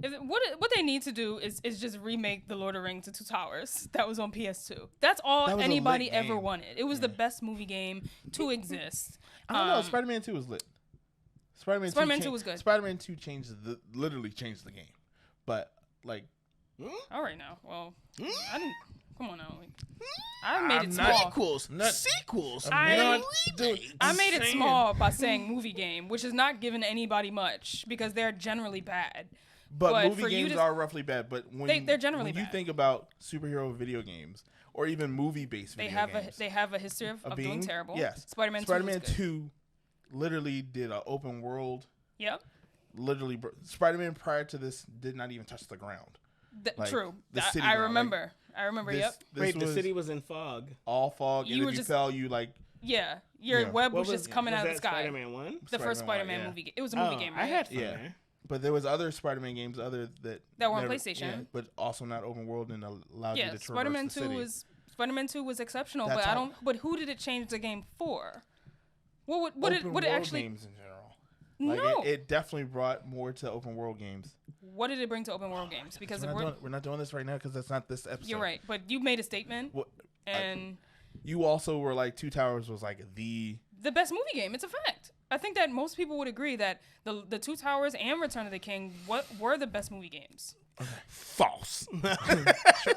What they need to do is just remake The Lord of the Rings: The Two Towers. That was on PS2. That's all anybody ever wanted. It was the best movie game to exist. I don't know. Spider-Man 2 was lit. Spider-Man 2 was good. Spider-Man 2 literally changed the game. But like, all right now. Well, I didn't. Come on now. I made it small. Sequels. I made it small by saying movie game, which is not giving anybody much because they're generally bad. But movie games are roughly bad. But they're generally when you bad. think about superhero video games or even movie-based video games, they have a history of doing terrible. Yes. Spider-Man 2 literally did an open world. Yep. Literally, Spider-Man prior to this did not even touch the ground. True. The city I ground. remember. Yep. Wait, the city was in fog. All fog, and if you fell, you like. Yeah, your web was just coming out of the sky. Spider-Man 1? The first Spider-Man movie game. It was a movie game, right? I had fun there. But there was other Spider-Man games that were on PlayStation, but also not open world and allowed you to traverse the city. Spider-Man 2 was exceptional, but who did it change the game for? What it actually games in general? No, it definitely brought more to open world games. What did it bring to open world games? Because we're not doing this right now because that's not this episode. You're right, but you made a statement, you also were like Two Towers was like the best movie game. It's a fact. I think that most people would agree that the Two Towers and Return of the King were the best movie games. Okay. False.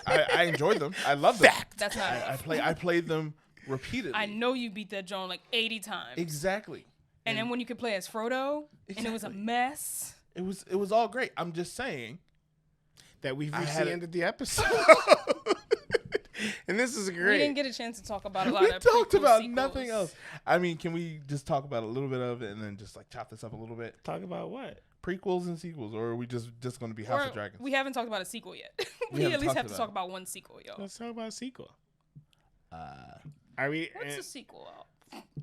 I enjoyed them. I loved them. Fact. That's not. I played them repeatedly. I know you beat that Joan like 80 times. Exactly. And then when you could play as Frodo, and it was a mess. It was all great. I'm just saying that we've reached the end of the episode. And this is great. We didn't get a chance to talk about a lot of We talked about sequels. nothing else. I mean, can we just talk about a little bit of it and then just like chop this up a little bit? Talk about what? prequels and sequels, or are we just going to be House of Dragons? We haven't talked about a sequel yet. We we at least haven't have talked to talk about one sequel, yo. Let's talk about a sequel. Are we? What's a sequel?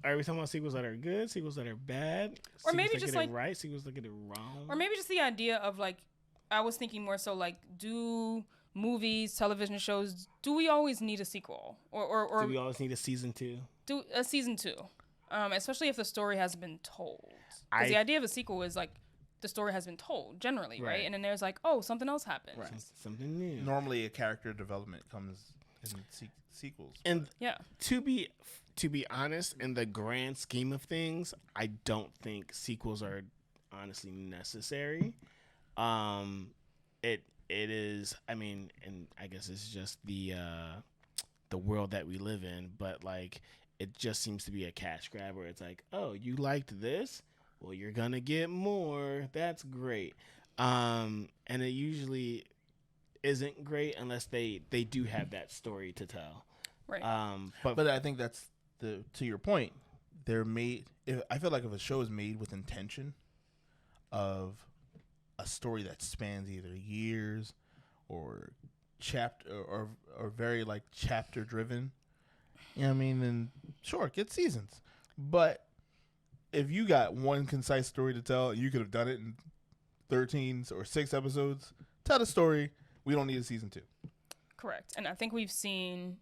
Are we talking about sequels that are good, sequels that are bad, or sequels maybe that just get like it right, sequels that get it wrong, or maybe just the idea of like, I was thinking more so like, do movies, television shows, do we always need a sequel, or do we always need a season 2? Do a season 2, especially if the story has been told. Because the idea of a sequel is like the story has been told generally, right? And then there's like, oh, something else happened. Right. Something new. Normally, a character development comes in sequels. And yeah, to be honest, in the grand scheme of things, I don't think sequels are honestly necessary. It is. I mean, and I guess it's just the world that we live in. But like, it just seems to be a cash grab where it's like, oh, you liked this? Well, you're gonna get more. That's great. And it usually isn't great unless they do have that story to tell. Right. But I think that's to your point. They're made. I feel like if a show is made with intention of a story that spans either years or chapter or very like chapter driven, you know what I mean, then sure, get seasons. But if you got one concise story to tell, you could have done it in 13 or 6 episodes. Tell the story. We don't need a season 2. Correct. And I think we've seen,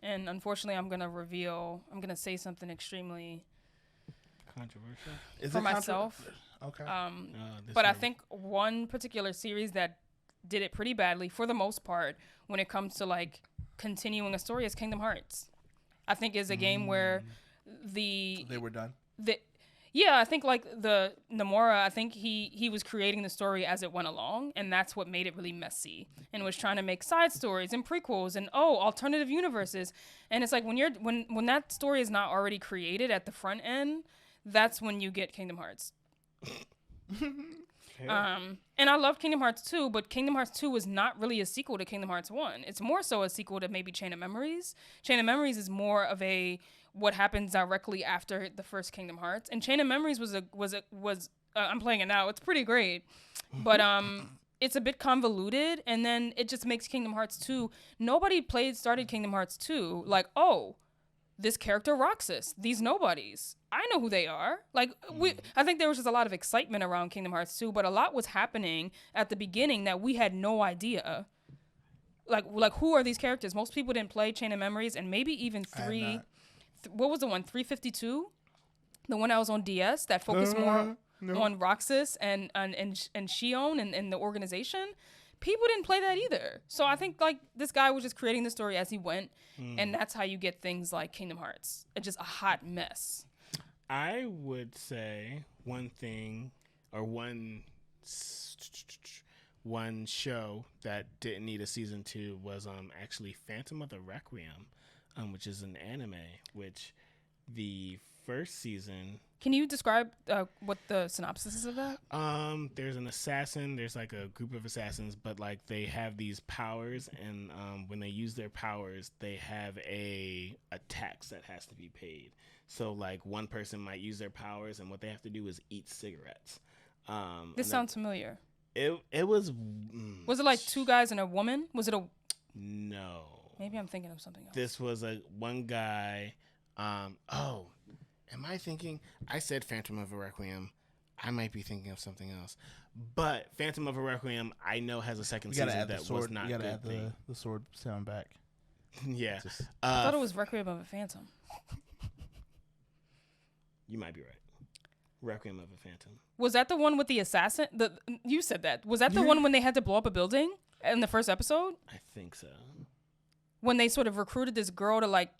and unfortunately I'm going to say something extremely controversial for myself. Okay. But I think one particular series that did it pretty badly for the most part when it comes to like continuing a story is Kingdom Hearts. I think is a game where they were done. Yeah, I think like the Nomura, I think he was creating the story as it went along, and that's what made it really messy, and was trying to make side stories and prequels and alternative universes. And it's like when that story is not already created at the front end, that's when you get Kingdom Hearts. And I love Kingdom Hearts 2, but Kingdom Hearts 2 is not really a sequel to Kingdom Hearts 1. It's more so a sequel to maybe Chain of Memories. Chain of Memories is more of what happens directly after the first Kingdom Hearts. And Chain of Memories was I'm playing it now. It's pretty great. But it's a bit convoluted, and then it just makes Kingdom Hearts 2. Nobody started Kingdom Hearts 2 like, oh, this character Roxas, these nobodies. I know who they are. Like, I think there was just a lot of excitement around Kingdom Hearts 2, but a lot was happening at the beginning that we had no idea. Like who are these characters? Most people didn't play Chain of Memories, and maybe even what was the one, 352? The one that was on DS that focused more on Roxas and Shion and the organization. People didn't play that either. So I think like this guy was just creating the story as he went, and that's how you get things like Kingdom Hearts. It's just a hot mess. I would say one thing, or one show that didn't need a season 2 was actually Phantom of the Requiem, which is an anime, which the first season. Can you describe what the synopsis is of that? There's an assassin. There's like a group of assassins, but like they have these powers, and when they use their powers, they have a tax that has to be paid. So like one person might use their powers, and what they have to do is eat cigarettes. This sounds familiar. It was. Was it like 2 guys and a woman? Was it a? No. Maybe I'm thinking of something else. This was one guy. Am I thinking? I said Phantom of a Requiem. I might be thinking of something else. But Phantom of a Requiem, I know has a second season that was not good. You gotta add the sword sound back. Yeah. I thought it was Requiem of a Phantom. You might be right. Requiem of a Phantom. Was that the one with the assassin? You said that. Was that the one when they had to blow up a building in the first episode? I think so. When they sort of recruited this girl to like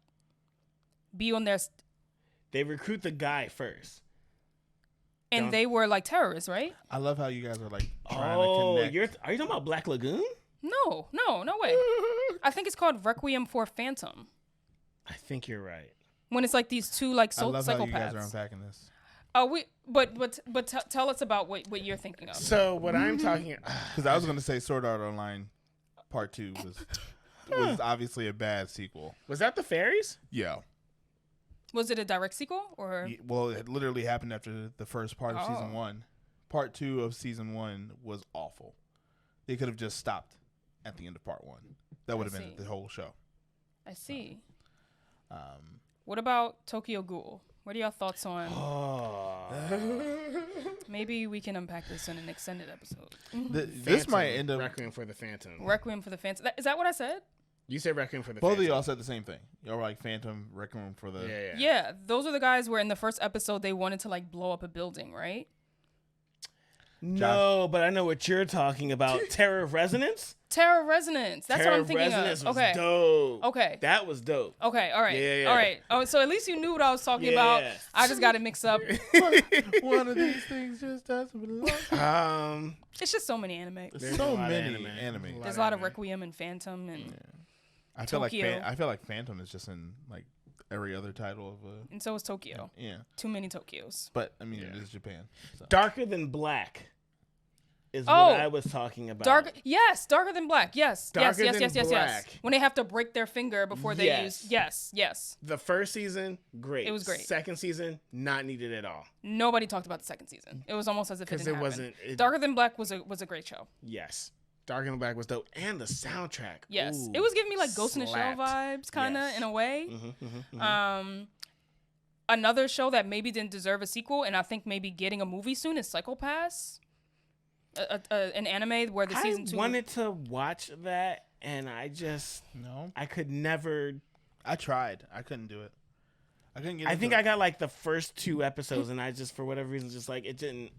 be on their... They recruit the guy first. And they were like terrorists, right? I love how you guys are like trying to connect. Are you talking about Black Lagoon? No way. I think it's called Requiem for Phantom. I think you're right. When it's like these 2 like psychopaths. I love how you guys are unpacking this. But tell us about what you're thinking of. So what I'm talking, because I was going to say Sword Art Online Part 2 was obviously a bad sequel. Was that the fairies? Yeah. Was it a direct sequel or? Well, it literally happened after the first part of season 1. part 2 of season 1 was awful. They could have just stopped at the end of part 1. That would have been the whole show. I see. Um, What about Tokyo Ghoul? What are your thoughts on? Maybe we can unpack this in an extended episode. This might end up Requiem for the Phantom. Requiem for the Phantom. Is that what I said? You said Requiem for the both Phantom. of y'all said the same thing. Y'all were like Phantom, Requiem for the. Yeah, those are the guys where in the first episode they wanted to like blow up a building, right? No, but I know what you're talking about. Terror of Resonance? Terror of Resonance. That's what I'm thinking Resonance of. was Okay. dope. Okay. That was dope. Okay. All right. Yeah. All right. Oh, so at least you knew what I was talking about. I just got it mixed up. One of these things just doesn't belong. It's just so many anime. There's so many anime. There's a lot of Requiem and Phantom and I feel Tokyo. I feel like Phantom is just in like every other title of a. And so is Tokyo. Yeah. Too many Tokyos. But I mean, it is Japan. So. Darker Than Black is what I was talking about. Darker Than Black. Yes. Darker Yes. Than Black. When they have to break their finger before they use. Yes. The first season, great. It was great. Second season, not needed at all. Nobody talked about the second season. It was almost as if it didn't happen. wasn't. Darker Than Black was a great show. Yes. Darker Than Black was dope. And the soundtrack. Yes. Ooh, It was giving me like Ghost in the Shell slapped. vibes, kind of, Yes. in a way. Mm-hmm. Another show that maybe didn't deserve a sequel, and I think maybe getting a movie soon, is Psycho Pass. An anime where the season 2... I wanted to watch that, and I could never... I tried. I couldn't do it. I couldn't get I think I got like the first 2 episodes, and I just, for whatever reason, just like, it didn't...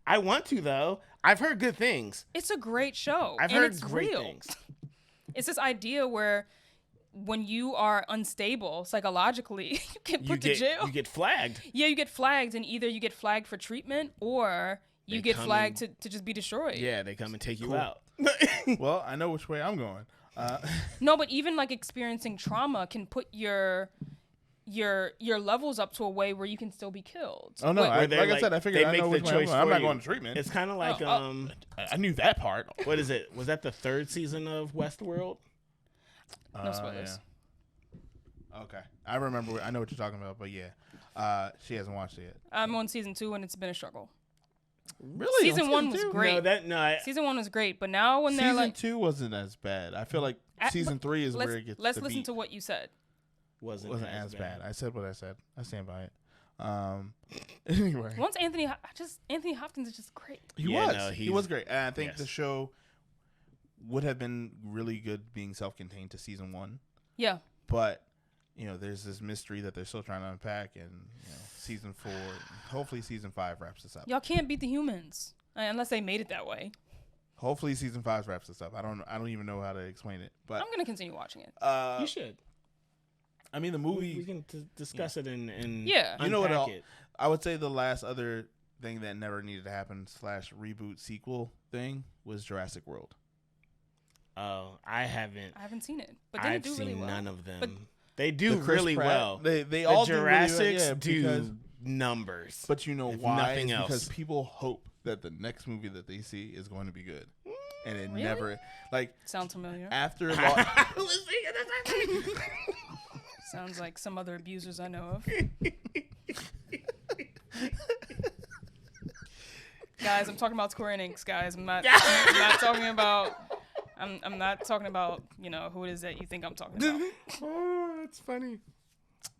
I want to, though. I've heard good things. It's a great show. I've and heard it's great real. things. It's this idea where when you are unstable psychologically, you get put to jail. You get flagged. Yeah, you get flagged, and either you get flagged for treatment or you get flagged to just be destroyed. Yeah, they come and take you out. Well, I know which way I'm going. No, but even like experiencing trauma can put your levels up to a way where you can still be killed. Oh no! But, Like I said, I figured I know which way I'm going. I'm not going to you. treatment. It's kind of like I knew that part. What is it? Was that the 3rd season of Westworld? no spoilers. Yeah. Okay, I remember. I know what you're talking about, but yeah, she hasn't watched it yet. I'm on season 2, and it's been a struggle. Really? Season 1 was great. Season 1 was great, but now when they're like... Season 2 wasn't as bad. I feel like season 3 is where it gets Let's listen to what you said. Wasn't as bad. I said what I said. I stand by it. Anyway. Once Anthony Hopkins is just great. He was great. And I think the show would have been really good being self-contained to season 1. Yeah. But, there's this mystery that they're still trying to unpack, and season 4, hopefully season 5 wraps this up. Y'all can't beat the humans unless they made it that way. Hopefully season 5 wraps this up. I don't even know how to explain it, but I'm gonna continue watching it. You should. I mean, the movie. We can discuss it and You know what else? it. I would say the last other thing that never needed to happen / reboot sequel thing was Jurassic World. Oh, I haven't seen it, but they do really well. I've seen none of them. But they do really well. They all Jurassics do really well, do numbers. But you know if why? Nothing else. Because people hope that the next movie that they see is going to be good, and it Really? never sounds familiar. after. Sounds like some other abusers I know of. Guys, I'm talking about Square Enix, guys. I'm not talking about. I'm not talking about who it is that you think I'm talking about. Oh, that's funny.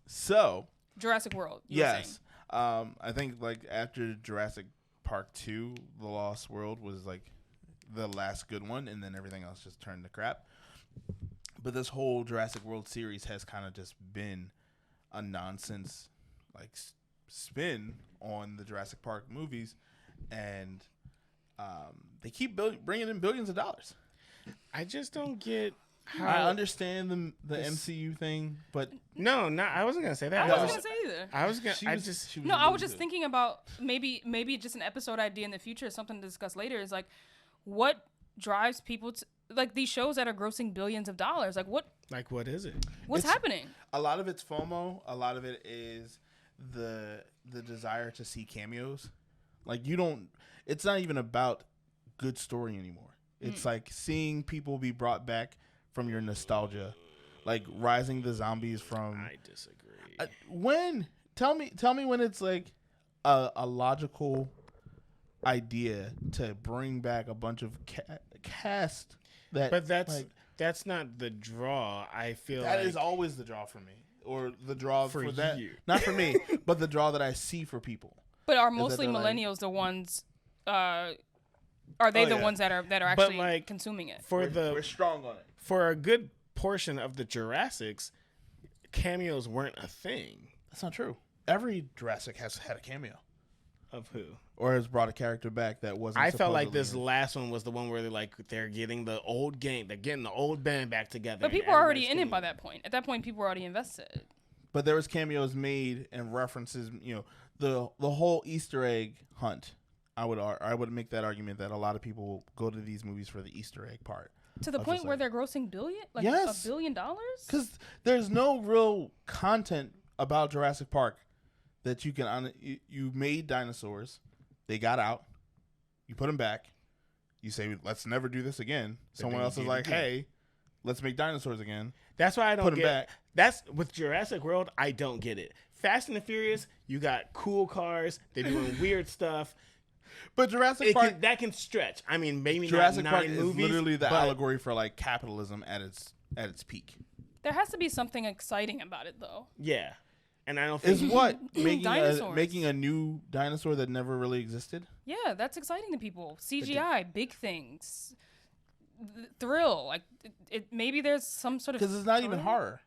So Jurassic World. Yes, I think after Jurassic Park 2, The Lost World was the last good one, and then everything else just turned to crap. But this whole Jurassic World series has kind of just been a nonsense spin on the Jurassic Park movies, and they keep bringing in billions of dollars. I just don't get how. I understand the MCU thing, but no, I wasn't gonna say that. I wasn't gonna say either. I was gonna. I was just thinking about maybe just an episode idea in the future, something to discuss later. Is what drives people to these shows that are grossing billions of dollars. What is it? What's happening? A lot of it's FOMO. A lot of it is the desire to see cameos. It's not even about good story anymore. It's seeing people be brought back from your nostalgia, Rising the Zombies from. I disagree. Tell me when it's a logical idea to bring back a bunch of cast that. But that's not the draw. I feel that like is always the draw for me, or the draw for that. you. Not for me, but the draw that I see for people. But are mostly they're millennials the ones? Are they the ones that are actually consuming it? We're strong on it. For a good portion of the Jurassics, cameos weren't a thing. That's not true. Every Jurassic has had a cameo. Of who? Or has brought a character back that wasn't. I felt like this last one was the one where they're getting the old game, they're getting the old band back together. But people are already in it by that point. At that point, people were already invested. But there was cameos made and references. The whole Easter egg hunt. I would make that argument that a lot of people go to these movies for the Easter egg part. To the point where they're grossing $1 billion? Because there's no real content about Jurassic Park that you can. You made dinosaurs, they got out, you put them back, you say let's never do this again. Someone else is like, hey, let's make dinosaurs again. That's why I don't put get. Them back. That's with Jurassic World. I don't get it. Fast and the Furious, you got cool cars. They're doing weird stuff. But Jurassic Park that can stretch. I mean, maybe Jurassic not Park 9 is movies, literally the allegory for like capitalism at its peak. There has to be something exciting about it, though. Yeah, and I don't think is what Dinosaurs. making a new dinosaur that never really existed. Yeah, that's exciting to people. CGI, big things, thrill. Like maybe there's some sort of because it's not even horror.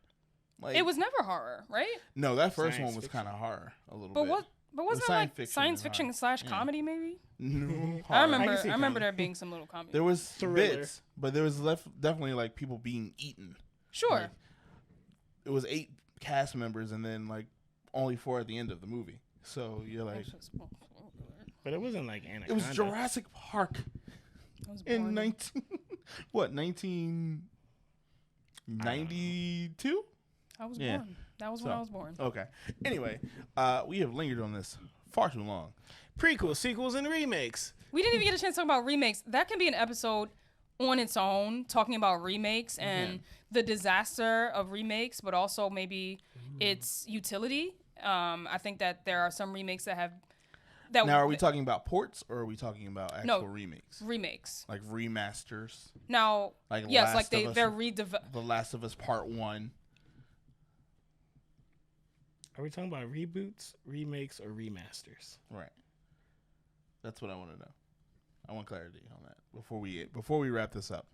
Like, it was never horror, right? No, that first Science one was kind of horror a little but bit. But wasn't it like science fiction / comedy maybe? No, I remember there being some little comedy. There was bits, but there was definitely like people being eaten. Sure. Like, it was 8 cast members and then like only 4 at the end of the movie. So you're like, but it wasn't like Anaconda. It was Jurassic Park in 1992. I was born. That was when I was born. Okay. Anyway, we have lingered on this far too long. Prequels, sequels, and remakes. We didn't even get a chance to talk about remakes. That can be an episode on its own, talking about remakes and the disaster of remakes, but also maybe its utility. I think that there are some remakes that have... Now, are we talking about ports or are we talking about actual remakes? Remakes. Like remasters? Now, like yes, like they're The Last of Us Part 1. Are we talking about reboots, remakes, or remasters? Right. That's what I want to know. I want clarity on that before we wrap this up.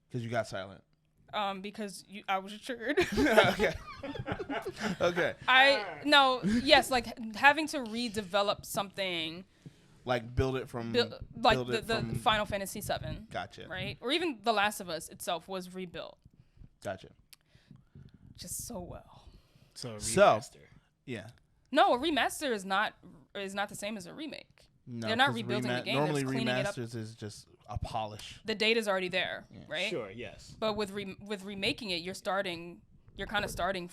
Because you got silent. Because I was triggered. Okay. Okay. Yes, like having to redevelop something. Like build it from the Final Fantasy VII. Gotcha. Right? Or even The Last of Us itself was rebuilt. Gotcha. Just so well. So a remaster. Yeah. No, a remaster is not the same as a remake. No, they're not rebuilding the game. Normally, they're cleaning it up. remasters is just a polish. The data's already there, right? Sure. Yes. But with remaking it, you're kind of starting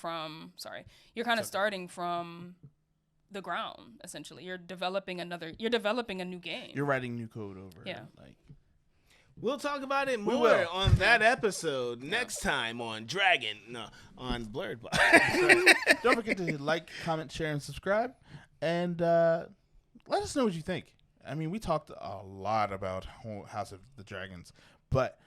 from the ground. Essentially, you're developing a new game. You're writing new code over. Yeah. Like. We'll talk about it more on that episode next time on on Blerd. Don't forget to like, comment, share, and subscribe. And let us know what you think. I mean, we talked a lot about House of the Dragons, but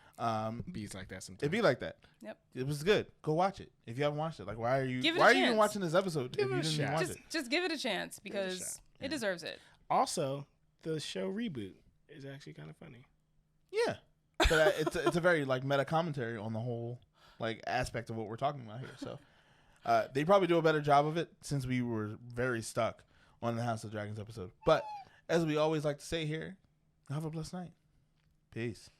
Bees like that sometimes. it'd be like that. Yep. It was good. Go watch it. If you haven't watched it, like why are you even watching this episode if you didn't even watch it? Just give it a chance because it deserves it. Also, the show Reboot is actually kind of funny. Yeah, but it's a very like meta commentary on the whole like aspect of what we're talking about here. So they probably do a better job of it since we were very stuck on the House of Dragons episode. But as we always like to say here, have a blessed night. Peace.